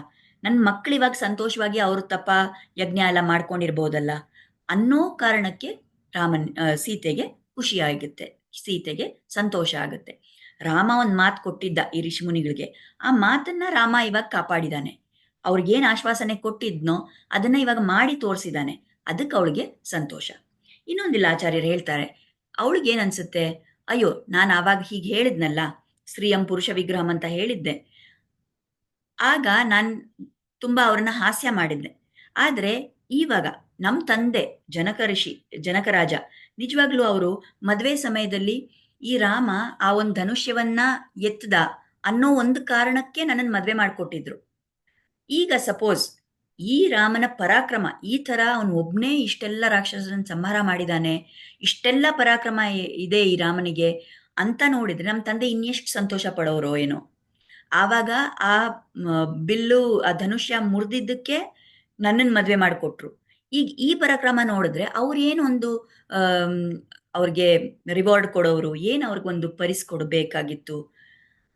ನನ್ನ ಮಕ್ಕಳು ಇವಾಗ ಸಂತೋಷವಾಗಿ ಅವರು ತಪ ಯಜ್ಞ ಎಲ್ಲ ಮಾಡ್ಕೊಂಡಿರ್ಬೋದಲ್ಲ ಅನ್ನೋ ಕಾರಣಕ್ಕೆ ಸೀತೆಗೆ ಖುಷಿ ಆಗುತ್ತೆ, ಸೀತೆಗೆ ಸಂತೋಷ ಆಗುತ್ತೆ. ರಾಮ ಒಂದ್ ಮಾತು ಕೊಟ್ಟಿದ್ದ ಈ ಋಷಿ ಮುನಿಗಳಿಗೆ, ಆ ಮಾತನ್ನ ರಾಮ ಇವಾಗ ಕಾಪಾಡಿದಾನೆ. ಅವ್ರಿಗೇನ್ ಆಶ್ವಾಸನೆ ಕೊಟ್ಟಿದ್ನೋ ಅದನ್ನ ಇವಾಗ ಮಾಡಿ ತೋರಿಸಿದಾನೆ, ಅದಕ್ಕೆ ಅವಳಿಗೆ ಸಂತೋಷ. ಇನ್ನೊಂದಿಲ್ಲ ಆಚಾರ್ಯರು ಹೇಳ್ತಾರೆ, ಅವಳಿಗೇನ್ ಅನ್ಸುತ್ತೆ, ಅಯ್ಯೋ ನಾನು ಆವಾಗ ಹೀಗೆ ಹೇಳಿದ್ನಲ್ಲ, ಸ್ತ್ರೀಯಂ ಪುರುಷ ವಿಗ್ರಹಂ ಅಂತ ಹೇಳಿದ್ದೆ, ಆಗ ನಾನ್ ತುಂಬಾ ಅವ್ರನ್ನ ಹಾಸ್ಯ ಮಾಡಿದ್ದೆ. ಆದ್ರೆ ಇವಾಗ ನಮ್ ತಂದೆ ಜನಕರಾಜ ನಿಜವಾಗ್ಲೂ ಅವರು ಮದ್ವೆ ಸಮಯದಲ್ಲಿ ಈ ರಾಮ ಆ ಒಂದು ಧನುಷ್ಯವನ್ನ ಎತ್ತದ ಅನ್ನೋ ಒಂದು ಕಾರಣಕ್ಕೆ ನನ್ನನ್ನು ಮದ್ವೆ ಮಾಡ್ಕೊಟ್ಟಿದ್ರು. ಈಗ ಸಪೋಸ್ ಈ ರಾಮನ ಪರಾಕ್ರಮ ಈ ತರ ಅವನು ಒಬ್ನೇ ಇಷ್ಟೆಲ್ಲ ರಾಕ್ಷಸರನ್ನ ಸಂಹಾರ ಮಾಡಿದಾನೆ, ಇಷ್ಟೆಲ್ಲ ಪರಾಕ್ರಮ ಇದೆ ಈ ರಾಮನಿಗೆ ಅಂತ ನೋಡಿದ್ರೆ ನಮ್ಮ ತಂದೆ ಇನ್ನೆಷ್ಟು ಸಂತೋಷ ಪಡೋರೋ ಏನೋ. ಆವಾಗ ಆ ಬಿಲ್ಲು ಆ ಧನುಷ್ಯ ಮುರಿದಿದ್ದಕ್ಕೆ ನನ್ನನ್ನು ಮದ್ವೆ ಮಾಡಿಕೊಟ್ರು. ಈಗ ಈ ಪರಾಕ್ರಮ ನೋಡಿದ್ರೆ ಅವ್ರೇನು ಒಂದು ಅವ್ರಿಗೆ ರಿವಾರ್ಡ್ ಕೊಡೋರು, ಏನು ಅವ್ರಿಗೊಂದು ಪರಿಸ್ ಕೊಡಬೇಕಾಗಿತ್ತು.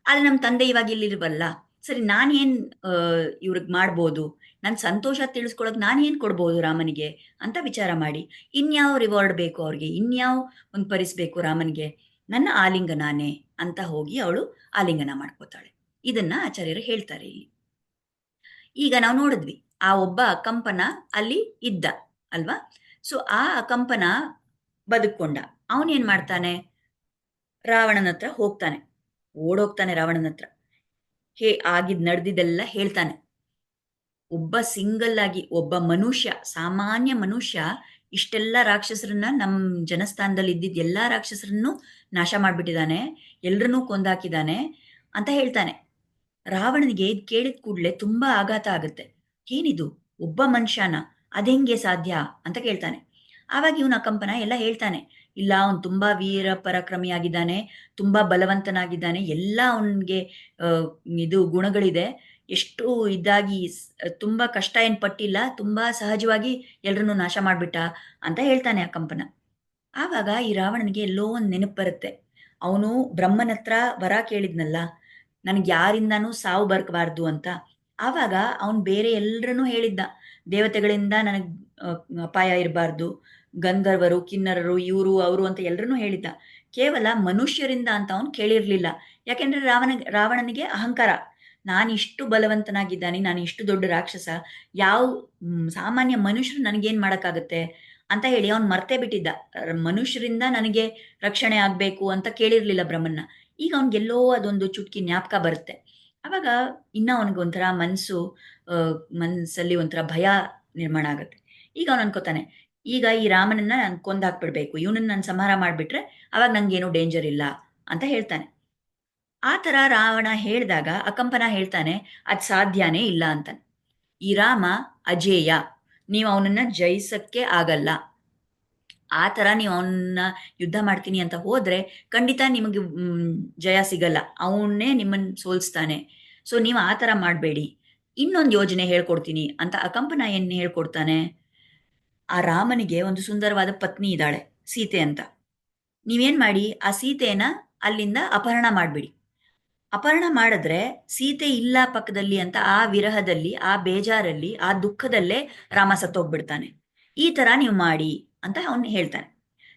ಆದ್ರೆ ನಮ್ಮ ತಂದೆ ಇವಾಗ ಇಲ್ಲಿಲ್ವಲ್ಲ, ಸರಿ ನಾನೇನ್ ಇವ್ರಿಗೆ ಮಾಡ್ಬೋದು, ನನ್ನ ಸಂತೋಷ ತಿಳಿಸ್ಕೊಳಕ್ ನಾನೇನ್ ಕೊಡ್ಬೋದು ರಾಮನಿಗೆ ಅಂತ ವಿಚಾರ ಮಾಡಿ, ಇನ್ಯಾವ ರಿವಾರ್ಡ್ ಬೇಕು ಅವ್ರಿಗೆ, ಇನ್ಯಾವ ಒಂದು ಪರಿಸ್ ಬೇಕು ರಾಮನಿಗೆ, ನನ್ನ ಆಲಿಂಗನಾನೇ ಅಂತ ಹೋಗಿ ಅವಳು ಆಲಿಂಗನ ಮಾಡ್ಕೋತಾಳೆ. ಇದನ್ನ ಆಚಾರ್ಯರು ಹೇಳ್ತಾರೆ ಇಲ್ಲಿ. ಈಗ ನಾವು ನೋಡಿದ್ವಿ, ಆ ಒಬ್ಬ ಅಕಂಪನ ಅಲ್ಲಿ ಇದ್ದ ಅಲ್ವಾ? ಸೊ ಆ ಅಕಂಪನ ಬದುಕೊಂಡ. ಅವನೇನ್ ಮಾಡ್ತಾನೆ, ರಾವಣನ ಹತ್ರ ಹೋಗ್ತಾನೆ, ಓಡೋಗ್ತಾನೆ ರಾವಣನ ಹತ್ರ, ನಡೆದಿದ್ದೆಲ್ಲ ಹೇಳ್ತಾನೆ. ಒಬ್ಬ ಸಿಂಗಲ್ ಆಗಿ ಒಬ್ಬ ಮನುಷ್ಯ, ಸಾಮಾನ್ಯ ಮನುಷ್ಯ ಇಷ್ಟೆಲ್ಲ ರಾಕ್ಷಸರನ್ನ ನಮ್ ಜನಸ್ಥಾನದಲ್ಲಿ ಇದ್ದಿದ್ದ ಎಲ್ಲಾ ರಾಕ್ಷಸರನ್ನು ನಾಶ ಮಾಡ್ಬಿಟ್ಟಿದ್ದಾನೆ, ಎಲ್ರನ್ನೂ ಕೊಂದಾಕಿದ್ದಾನೆ ಅಂತ ಹೇಳ್ತಾನೆ. ರಾವಣನಿಗೆ ಇದ್ ಕೇಳಿದ ಕೂಡ್ಲೆ ತುಂಬಾ ಆಘಾತ ಆಗುತ್ತೆ. ಏನಿದು, ಒಬ್ಬ ಮನುಷ್ಯನ ಅದೆಂಗೆ ಸಾಧ್ಯ ಅಂತ ಕೇಳ್ತಾನೆ. ಆವಾಗ ಇವನ ಅಕಂಪನ ಎಲ್ಲ ಹೇಳ್ತಾನೆ, ಇಲ್ಲ ಅವನು ತುಂಬಾ ವೀರ ಪರಾಕ್ರಮಿಯಾಗಿದ್ದಾನೆ, ತುಂಬಾ ಬಲವಂತನಾಗಿದ್ದಾನೆ, ಎಲ್ಲ ಅವನ್ಗೆ ಇದು ಗುಣಗಳಿದೆ, ಎಷ್ಟು ಇದಾಗಿ ತುಂಬಾ ಕಷ್ಟ ಏನ್ ಪಟ್ಟಿಲ್ಲ, ತುಂಬಾ ಸಹಜವಾಗಿ ಎಲ್ರನ್ನೂ ನಾಶ ಮಾಡ್ಬಿಟ್ಟ ಅಂತ ಹೇಳ್ತಾನೆ ಅಕಂಪನ. ಆವಾಗ ಈ ರಾವಣನಿಗೆ ಎಲ್ಲೋ ಒಂದು ನೆನಪು ಬರುತ್ತೆ, ಅವನು ಬ್ರಹ್ಮನ ಹತ್ರ ವರ ಕೇಳಿದ್ನಲ್ಲ, ನನಗೆ ಯಾರಿಂದಾನೂ ಸಾವು ಬರ್ಕಬಾರ್ದು ಅಂತ. ಆವಾಗ ಅವನು ಬೇರೆ ಎಲ್ರನ್ನೂ ಹೇಳಿದ್ದ, ದೇವತೆಗಳಿಂದ ನನಗೆ ಅಪಾಯ ಇರಬಾರ್ದು, ಗಂಧರ್ವರು, ಕಿನ್ನರರು, ಇವರು ಅವರು ಅಂತ ಎಲ್ರನ್ನೂ ಹೇಳಿದ್ದ. ಕೇವಲ ಮನುಷ್ಯರಿಂದ ಅಂತ ಅವನು ಕೇಳಿರ್ಲಿಲ್ಲ. ಯಾಕೆಂದ್ರೆ ರಾವಣನಿಗೆ ಅಹಂಕಾರ. ನಾನಿಷ್ಟು ಬಲವಂತನಾಗಿದ್ದಾನೆ, ನಾನು ಇಷ್ಟು ದೊಡ್ಡ ರಾಕ್ಷಸ, ಯಾವ ಸಾಮಾನ್ಯ ಮನುಷ್ಯರು ನನಗೇನ್ ಮಾಡಕ್ಕಾಗತ್ತೆ ಅಂತ ಹೇಳಿ ಅವ್ನು ಮರ್ತೇ ಬಿಟ್ಟಿದ್ದ. ಮನುಷ್ಯರಿಂದ ನನಗೆ ರಕ್ಷಣೆ ಆಗ್ಬೇಕು ಅಂತ ಕೇಳಿರ್ಲಿಲ್ಲ ಬ್ರಹ್ಮನ್ನ. ಈಗ ಅವ್ನಿಗೆಲ್ಲೋ ಅದೊಂದು ಚುಟ್ಕಿ ಜ್ಞಾಪಕ ಬರುತ್ತೆ. ಅವಾಗ ಇನ್ನ ಅವನಿಗೆ ಒಂಥರ ಮನ್ಸಲ್ಲಿ ಒಂಥರ ಭಯ ನಿರ್ಮಾಣ ಆಗುತ್ತೆ. ಈಗ ಅವನು ಅನ್ಕೋತಾನೆ, ಈಗ ಈ ರಾಮನನ್ನ ನಾನು ಕೊಂದಾಕ್ಬಿಡ್ಬೇಕು, ಇವನನ್ನ ನಾನು ಸಂಹಾರ ಮಾಡ್ಬಿಟ್ರೆ ಅವಾಗ ನಂಗೇನು ಡೇಂಜರ್ ಇಲ್ಲ ಅಂತ ಹೇಳ್ತಾನೆ. ಆ ತರ ರಾವಣ ಹೇಳಿದಾಗ ಅಕಂಪನ ಹೇಳ್ತಾನೆ, ಅದ್ ಸಾಧ್ಯನೇ ಇಲ್ಲ ಅಂತಾನೆ. ಈ ರಾಮ ಅಜೇಯ, ನೀವು ಅವನನ್ನ ಜಯಿಸಕ್ಕೆ ಆಗಲ್ಲ. ಆ ತರ ನೀವು ಅವನ್ನ ಯುದ್ಧ ಮಾಡ್ತೀನಿ ಅಂತ ಹೋದ್ರೆ ಖಂಡಿತ ನಿಮಗೆ ಜಯ ಸಿಗಲ್ಲ, ಅವನ್ನೇ ನಿಮ್ಮನ್ನ ಸೋಲ್ಸ್ತಾನೆ. ಸೊ ನೀವು ಆ ತರ ಮಾಡಬೇಡಿ, ಇನ್ನೊಂದು ಯೋಜನೆ ಹೇಳ್ಕೊಡ್ತೀನಿ ಅಂತ ಅಕಂಪನ ಏನ್ ಹೇಳ್ಕೊಡ್ತಾನೆ. ಆ ರಾಮನಿಗೆ ಒಂದು ಸುಂದರವಾದ ಪತ್ನಿ ಇದ್ದಾಳೆ, ಸೀತೆ ಅಂತ. ನೀವೇನ್ ಮಾಡಿ, ಆ ಸೀತೆಯನ್ನ ಅಲ್ಲಿಂದ ಅಪಹರಣ ಮಾಡ್ಬಿಡಿ. ಅಪಹರಣ ಮಾಡಿದ್ರೆ ಸೀತೆ ಇಲ್ಲ ಪಕ್ಕದಲ್ಲಿ ಅಂತ ಆ ವಿರಹದಲ್ಲಿ, ಆ ಬೇಜಾರಲ್ಲಿ, ಆ ದುಃಖದಲ್ಲೇ ರಾಮ ಸತ್ತೋಗ್ಬಿಡ್ತಾನೆ. ಈ ತರ ನೀವು ಮಾಡಿ ಅಂತ ಅವನು ಹೇಳ್ತಾನೆ.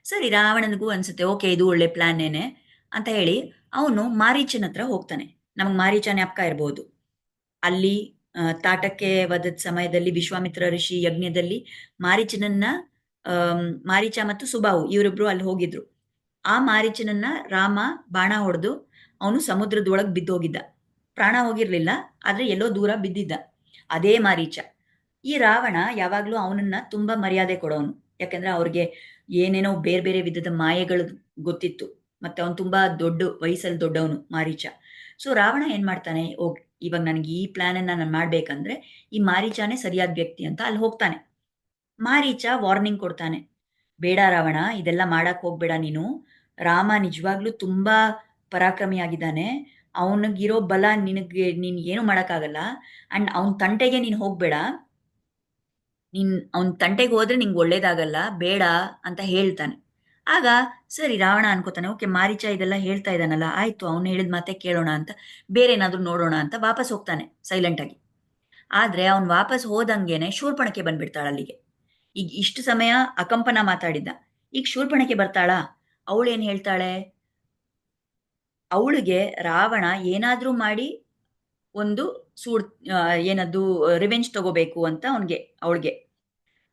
ಸರಿ, ರಾವಣನಿಗೂ ಅನ್ಸುತ್ತೆ, ಓಕೆ ಇದು ಒಳ್ಳೆ ಪ್ಲಾನ್ನೇನೆ ಅಂತ ಹೇಳಿ ಅವನು ಮಾರೀಚನ ಹತ್ರ ಹೋಗ್ತಾನೆ. ನಮ್ಗೆ ಮಾರೀಚ ಜ್ಞಾಪಕ ಇರ್ಬೋದು. ಅಲ್ಲಿ ತಾಟಕ್ಕೆ ವಧದ ಸಮಯದಲ್ಲಿ ವಿಶ್ವಾಮಿತ್ರ ಋಷಿ ಯಜ್ಞದಲ್ಲಿ ಮಾರೀಚನನ್ನ ಮಾರೀಚ ಮತ್ತು ಸುಬಾಹು ಇವರಿಬ್ರು ಅಲ್ಲಿ ಹೋಗಿದ್ರು. ಆ ಮಾರೀಚನನ್ನ ರಾಮ ಬಾಣ ಹೊಡೆದು ಅವನು ಸಮುದ್ರದೊಳಗೆ ಬಿದ್ದೋಗಿದ್ದ. ಪ್ರಾಣ ಹೋಗಿರ್ಲಿಲ್ಲ, ಆದ್ರೆ ಎಲ್ಲೋ ದೂರ ಬಿದ್ದಿದ್ದ. ಅದೇ ಮಾರೀಚ. ಈ ರಾವಣ ಯಾವಾಗ್ಲೂ ಅವನನ್ನ ತುಂಬಾ ಮರ್ಯಾದೆ ಕೊಡೋನು. ಯಾಕಂದ್ರೆ ಅವ್ರಿಗೆ ಏನೇನೋ ಬೇರೆ ಬೇರೆ ವಿಧದ ಮಾಯೆಗಳು ಗೊತ್ತಿತ್ತು. ಮತ್ತೆ ಅವನು ತುಂಬಾ ದೊಡ್ಡ ವಯಸ್ಸಲ್ಲಿ ದೊಡ್ಡವನು ಮಾರೀಚ. ಸೊ ರಾವಣ ಏನ್ ಮಾಡ್ತಾನೆ, ಇವಾಗ ನನಗೆ ಈ ಪ್ಲಾನ್ ಅನ್ನ ನಾನು ಮಾಡ್ಬೇಕಂದ್ರೆ ಈ ಮಾರೀಚಾನೇ ಸರಿಯಾದ ವ್ಯಕ್ತಿ ಅಂತ ಅಲ್ಲಿ ಹೋಗ್ತಾನೆ. ಮಾರೀಚ ವಾರ್ನಿಂಗ್ ಕೊಡ್ತಾನೆ, ಬೇಡ ರಾವಣ, ಇದೆಲ್ಲ ಮಾಡಕ್ ಹೋಗ್ಬೇಡ ನೀನು. ರಾಮ ನಿಜವಾಗ್ಲೂ ತುಂಬಾ ಪರಾಕ್ರಮಿಯಾಗಿದ್ದಾನೆ. ಅವನಿಗಿರೋ ಬಲ ನೀನ್ ಏನು ಮಾಡಕ್ಕಾಗಲ್ಲ. ಅಂಡ್ ಅವನ್ ತಂಟೆಗೆ ನೀನ್ ಹೋಗ್ಬೇಡ. ಅವನ್ ತಂಟೆಗೆ ಹೋದ್ರೆ ನಿಂಗೆ ಒಳ್ಳೇದಾಗಲ್ಲ, ಬೇಡ ಅಂತ ಹೇಳ್ತಾನೆ. ಆಗ ಸರಿ ರಾವಣ ಅನ್ಕೋತಾನೆ, ಓಕೆ ಮಾರೀಚ ಇದೆಲ್ಲ ಹೇಳ್ತಾ ಇದ್ದಾನಲ್ಲ, ಆಯ್ತು ಅವ್ನು ಹೇಳಿದ ಮಾತೆ ಕೇಳೋಣ ಅಂತ, ಬೇರೆ ಏನಾದ್ರು ನೋಡೋಣ ಅಂತ ವಾಪಸ್ ಹೋಗ್ತಾನೆ ಸೈಲೆಂಟ್ ಆಗಿ. ಆದ್ರೆ ಅವ್ನ್ ವಾಪಸ್ ಹೋದಂಗೆನೆ ಶೂರ್ಪಣಕ್ಕೆ ಬಂದ್ಬಿಡ್ತಾಳ ಅಲ್ಲಿಗೆ. ಈಗ ಇಷ್ಟು ಸಮಯ ಅಕಂಪನ ಮಾತಾಡಿದ್ದ, ಈಗ ಶೂರ್ಪಣಕ್ಕೆ ಬರ್ತಾಳ. ಅವಳೇನ್ ಹೇಳ್ತಾಳೆ, ಅವಳಿಗೆ ರಾವಣ ಏನಾದ್ರೂ ಮಾಡಿ ಒಂದು ಏನದು ರಿವೆಂಜ್ ತಗೋಬೇಕು ಅಂತ ಅವಳಿಗೆ.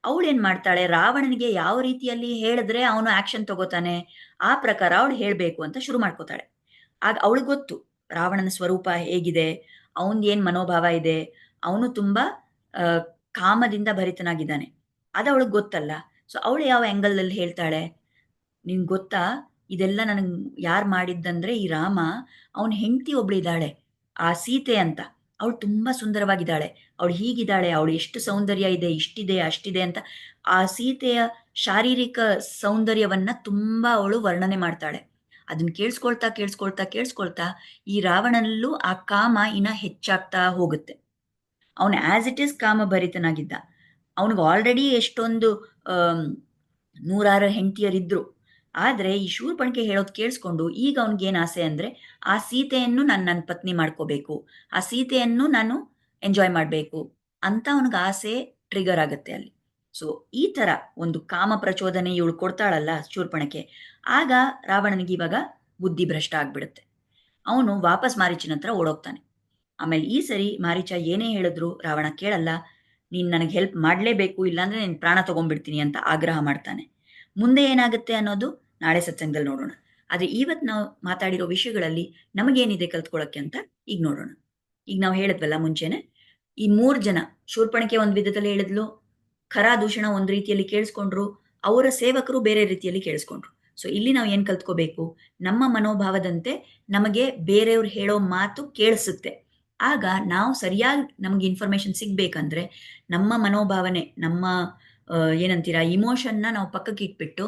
ಅವಳೇನ್ ಮಾಡ್ತಾಳೆ, ರಾವಣನಿಗೆ ಯಾವ ರೀತಿಯಲ್ಲಿ ಹೇಳಿದ್ರೆ ಅವನು ಆಕ್ಷನ್ ತಗೋತಾನೆ ಆ ಪ್ರಕಾರ ಅವಳು ಹೇಳ್ಬೇಕು ಅಂತ ಶುರು ಮಾಡ್ಕೋತಾಳೆ. ಆಗ ಅವಳಿಗೆ ಗೊತ್ತು ರಾವಣನ ಸ್ವರೂಪ ಹೇಗಿದೆ, ಅವನ್ದು ಏನ್ ಮನೋಭಾವ ಇದೆ, ಅವನು ತುಂಬಾ ಕಾಮದಿಂದ ಭರಿತನಾಗಿದ್ದಾನೆ. ಅದು ಅವಳಿಗೆ ಗೊತ್ತಲ್ಲ. ಸೊ ಅವಳು ಯಾವ ಆಂಗಲ್ ಅಲ್ಲಿ ಹೇಳ್ತಾಳೆ, ನಿನ್ ಗೊತ್ತಾ ಇದೆಲ್ಲ ನನಗ್ ಯಾರು ಮಾಡಿದ್ದಂದ್ರೆ ಈ ರಾಮ, ಅವನ ಹೆಂಡತಿ ಒಬ್ಳಿದ್ದಾಳೆ ಆ ಸೀತೆ ಅಂತ, ಅವಳು ತುಂಬಾ ಸುಂದರವಾಗಿದ್ದಾಳೆ, ಅವಳು ಹೀಗಿದ್ದಾಳೆ, ಅವಳು ಎಷ್ಟು ಸೌಂದರ್ಯ ಇದೆ, ಇಷ್ಟಿದೆ ಅಷ್ಟಿದೆ ಅಂತ ಆ ಸೀತೆಯ ಶಾರೀರಿಕ ಸೌಂದರ್ಯವನ್ನ ತುಂಬಾ ಅವಳು ವರ್ಣನೆ ಮಾಡ್ತಾಳೆ. ಅದನ್ನ ಕೇಳಿಸ್ಕೊಳ್ತಾ ಕೇಳಿಸ್ಕೊಳ್ತಾ ಕೇಳಿಸ್ಕೊಳ್ತಾ ಈ ರಾವಣನಲ್ಲೂ ಆ ಕಾಮ ಇನ್ನ ಹೆಚ್ಚಾಗ್ತಾ ಹೋಗುತ್ತೆ. ಅವನು ಆಸ್ ಇಟ್ ಈಸ್ ಕಾಮ ಭರಿತನಾಗಿದ್ದ. ಅವನಿಗೆ ಆಲ್ರೆಡಿ ಎಷ್ಟೊಂದು ನೂರಾರು ಹೆಂಡತಿಯರಿದ್ರು. ಆದ್ರೆ ಈ ಶೂರ್ಪಣಖೆ ಹೇಳೋದು ಕೇಳಿಸ್ಕೊಂಡು ಈಗ ಅವನಿಗೇನು ಆಸೆ ಅಂದ್ರೆ, ಆ ಸೀತೆಯನ್ನು ನನ್ನ ಪತ್ನಿ ಮಾಡ್ಕೋಬೇಕು, ಆ ಸೀತೆಯನ್ನು ನಾನು ಎಂಜಾಯ್ ಮಾಡಬೇಕು ಅಂತ ಅವನಿಗೆ ಆಸೆ ಟ್ರಿಗರ್ ಆಗುತ್ತೆ ಅಲ್ಲಿ. ಸೊ ಈ ತರ ಒಂದು ಕಾಮ ಪ್ರಚೋದನೆ ಇವಳು ಕೊಡ್ತಾಳಲ್ಲ ಶೂರ್ಪಣಖೆ, ಆಗ ರಾವಣನಿಗೆ ಇವಾಗ ಬುದ್ಧಿ ಭ್ರಷ್ಟ ಆಗ್ಬಿಡುತ್ತೆ. ಅವನು ವಾಪಸ್ ಮಾರೀಚನ ಹತ್ರ ಓಡೋಗ್ತಾನೆ. ಆಮೇಲೆ ಈ ಸರಿ ಮಾರೀಚ ಏನೇ ಹೇಳಿದ್ರು ರಾವಣ ಕೇಳಲ್ಲ. ನೀನ್ ನನಗೆ ಹೆಲ್ಪ್ ಮಾಡ್ಲೇಬೇಕು, ಇಲ್ಲಾಂದ್ರೆ ನೀನ್ ಪ್ರಾಣ ತಗೊಂಡ್ಬಿಡ್ತೀನಿ ಅಂತ ಆಗ್ರಹ ಮಾಡ್ತಾನೆ. ಮುಂದೆ ಏನಾಗುತ್ತೆ ಅನ್ನೋದು ನಾಳೆ ಸತ್ಸಂಗದಲ್ಲಿ ನೋಡೋಣ. ಆದ್ರೆ ಇವತ್ತು ನಾವು ಮಾತಾಡಿರೋ ವಿಷಯಗಳಲ್ಲಿ ನಮಗೇನಿದೆ ಕಲ್ತ್ಕೊಳ್ಳೋಕೆ ಅಂತ ಈಗ ನೋಡೋಣ. ಈಗ ನಾವು ಹೇಳಿದ್ವಲ್ಲ ಮುಂಚೆನೆ, ಈ 3 ಜನ, ಶೂರ್ಪಣಖೆ ಒಂದ್ ವಿಧದಲ್ಲಿ ಹೇಳಿದ್ಲು, ಖರ ದೂಷಣ ಒಂದ್ ರೀತಿಯಲ್ಲಿ ಕೇಳಿಸ್ಕೊಂಡ್ರು, ಅವರ ಸೇವಕರು ಬೇರೆ ರೀತಿಯಲ್ಲಿ ಕೇಳಿಸ್ಕೊಂಡ್ರು. ಸೊ ಇಲ್ಲಿ ನಾವು ಏನ್ ಕಲ್ತ್ಕೋಬೇಕು, ನಮ್ಮ ಮನೋಭಾವದಂತೆ ನಮಗೆ ಬೇರೆಯವ್ರು ಹೇಳೋ ಮಾತು ಕೇಳಿಸುತ್ತೆ. ಆಗ ನಾವು ಸರಿಯಾಗಿ ನಮ್ಗೆ ಇನ್ಫಾರ್ಮೇಶನ್ ಸಿಗ್ಬೇಕಂದ್ರೆ ನಮ್ಮ ಮನೋಭಾವನೆ, ನಮ್ಮ ಏನಂತೀರಾ ಇಮೋಷನ್ನ ನಾವು ಪಕ್ಕಕ್ಕೆ ಇಟ್ಬಿಟ್ಟು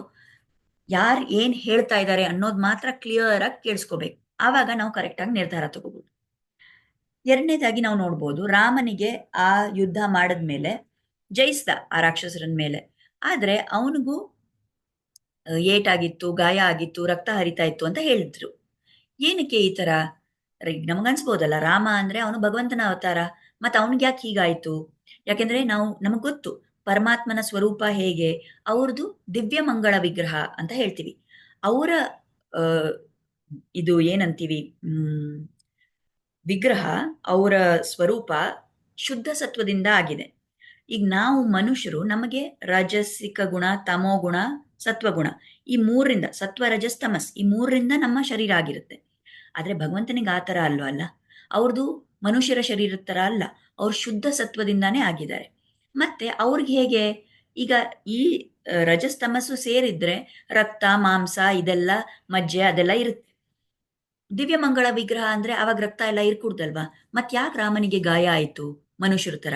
ಯಾರು ಏನ್ ಹೇಳ್ತಾ ಇದ್ದಾರೆ ಅನ್ನೋದು ಮಾತ್ರ ಕ್ಲಿಯರ್ ಆಗಿ ಕೇಳಿಸ್ಕೋಬೇಕು. ಆವಾಗ ನಾವು ಕರೆಕ್ಟ್ ಆಗಿ ನಿರ್ಧಾರ ತಗೋಬಹುದು. ಎರಡನೇದಾಗಿ ನಾವು ನೋಡ್ಬೋದು, ರಾಮನಿಗೆ ಆ ಯುದ್ಧ ಮಾಡಿದ್ಮೇಲೆ ಜಯಿಸ್ದ ಆ ರಾಕ್ಷಸರನ್ ಮೇಲೆ. ಆದ್ರೆ ಅವನಿಗೂ ಏಟಾಗಿತ್ತು, ಗಾಯ ಆಗಿತ್ತು, ರಕ್ತ ಹರಿತಾ ಇತ್ತು ಅಂತ ಹೇಳಿದ್ರು. ಏನಕ್ಕೆ ಈ ತರ? ನಮಗನ್ಸ್ಬೋದಲ್ಲ, ರಾಮ ಅಂದ್ರೆ ಅವನು ಭಗವಂತನ ಅವತಾರ, ಮತ್ತೆ ಅವನಿಗೆ ಯಾಕೆ ಹೀಗಾಯ್ತು? ಯಾಕೆಂದ್ರೆ ನಮಗ್ ಗೊತ್ತು ಪರಮಾತ್ಮನ ಸ್ವರೂಪ ಹೇಗೆ, ಅವ್ರದ್ದು ದಿವ್ಯ ಮಂಗಳ ವಿಗ್ರಹ ಅಂತ ಹೇಳ್ತೀವಿ. ಅವರ ಇದು ಏನಂತೀವಿ, ವಿಗ್ರಹ, ಅವರ ಸ್ವರೂಪ ಶುದ್ಧ ಸತ್ವದಿಂದ ಆಗಿದೆ. ಈಗ ನಾವು ಮನುಷ್ಯರು, ನಮಗೆ ರಾಜಸಿಕ ಗುಣ, ತಮೋ ಗುಣ, ಸತ್ವಗುಣ, ಈ ಮೂರರಿಂದ, ಸತ್ವ ರಜಸ್ ತಮಸ್, ಈ ಮೂರರಿಂದ ನಮ್ಮ ಶರೀರ ಆಗಿರುತ್ತೆ. ಆದ್ರೆ ಭಗವಂತನಿಗೆ ಆ ತರ ಅಲ್ಲ. ಅವ್ರದ್ದು ಮನುಷ್ಯರ ಶರೀರದ ತರ ಅಲ್ಲ, ಅವ್ರು ಶುದ್ಧ ಸತ್ವದಿಂದಾನೇ ಆಗಿದ್ದಾರೆ. ಮತ್ತೆ ಅವ್ರಿಗೆ ಹೇಗೆ, ಈಗ ಈ ರಜಸ್ ತಮಸ್ಸು ಸೇರಿದ್ರೆ ರಕ್ತ ಮಾಂಸ ಇದೆಲ್ಲ, ಮಜ್ಜೆ ಅದೆಲ್ಲ ಇರುತ್ತೆ. ದಿವ್ಯ ಮಂಗಳ ವಿಗ್ರಹ ಅಂದ್ರೆ ಅವಾಗ ರಕ್ತ ಎಲ್ಲ ಇರ್ಕೂಡ್ದಲ್ವಾ? ಮತ್ ಯಾಕೆ ರಾಮನಿಗೆ ಗಾಯ ಆಯ್ತು ಮನುಷ್ಯರ ತರ?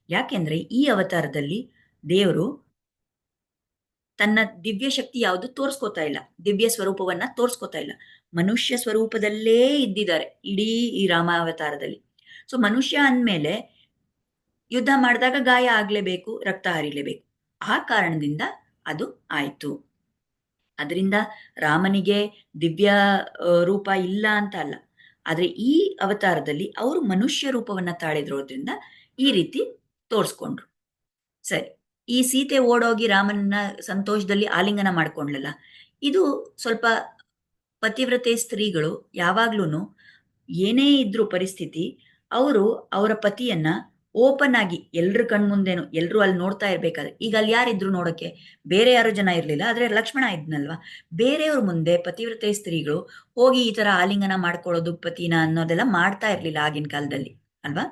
ಯಾಕೆಂದ್ರೆ ಈ ಅವತಾರದಲ್ಲಿ ದೇವರು ತನ್ನ ದಿವ್ಯ ಶಕ್ತಿ ಯಾವುದು ತೋರ್ಸ್ಕೊತಾ ಇಲ್ಲ, ದಿವ್ಯ ಸ್ವರೂಪವನ್ನ ತೋರ್ಸ್ಕೊತಾ ಇಲ್ಲ. ಮನುಷ್ಯ ಸ್ವರೂಪದಲ್ಲೇ ಇದ್ದಿದ್ದಾರೆ ಇಡೀ ಈ ರಾಮಾವತಾರದಲ್ಲಿ. ಸೊ ಮನುಷ್ಯ ಅಂದ್ಮೇಲೆ ಯುದ್ಧ ಮಾಡಿದಾಗ ಗಾಯ ಆಗ್ಲೇಬೇಕು, ರಕ್ತ ಹರಿಲೇಬೇಕು. ಆ ಕಾರಣದಿಂದ ಅದು ಆಯ್ತು. ಅದರಿಂದ ರಾಮನಿಗೆ ದಿವ್ಯ ರೂಪ ಇಲ್ಲ ಅಂತ ಅಲ್ಲ, ಆದ್ರೆ ಈ ಅವತಾರದಲ್ಲಿ ಅವರು ಮನುಷ್ಯ ರೂಪವನ್ನ ತಾಳಿದ್ರೋದ್ರಿಂದ ಈ ರೀತಿ ತೋರ್ಸ್ಕೊಂಡ್ರು. ಸರಿ, ಈ ಸೀತೆ ಓಡೋಗಿ ರಾಮನನ್ನ ಸಂತೋಷದಲ್ಲಿ ಆಲಿಂಗನ ಮಾಡ್ಕೊಂಡ್ಲಲ್ಲ, ಇದು ಸ್ವಲ್ಪ ಪತಿವ್ರತೆ ಸ್ತ್ರೀಗಳು ಯಾವಾಗ್ಲೂ ಏನೇ ಇದ್ರು ಪರಿಸ್ಥಿತಿ, ಅವರು ಅವರ ಪತಿಯನ್ನ ಓಪನ್ ಆಗಿ ಎಲ್ರ ಕಣ್ಮುಂದೆನು, ಎಲ್ರು ಅಲ್ಲಿ ನೋಡ್ತಾ ಇರ್ಬೇಕಾದ್ರೆ, ಈಗ ಅಲ್ಲಿ ಯಾರಿದ್ರು ನೋಡಕ್ಕೆ? ಬೇರೆ ಯಾರು ಜನ ಇರ್ಲಿಲ್ಲ, ಆದ್ರೆ ಲಕ್ಷ್ಮಣ ಇದ್ನಲ್ವಾ. ಬೇರೆಯವ್ರ ಮುಂದೆ ಪತಿವ್ರತೆ ಸ್ತ್ರೀಗಳು ಹೋಗಿ ಈ ತರ ಆಲಿಂಗನ ಮಾಡ್ಕೊಳ್ಳೋದು ಪತಿನ ಅನ್ನೋದೆಲ್ಲ ಮಾಡ್ತಾ ಇರ್ಲಿಲ್ಲ ಆಗಿನ ಕಾಲದಲ್ಲಿ, ಅಲ್ವಾ?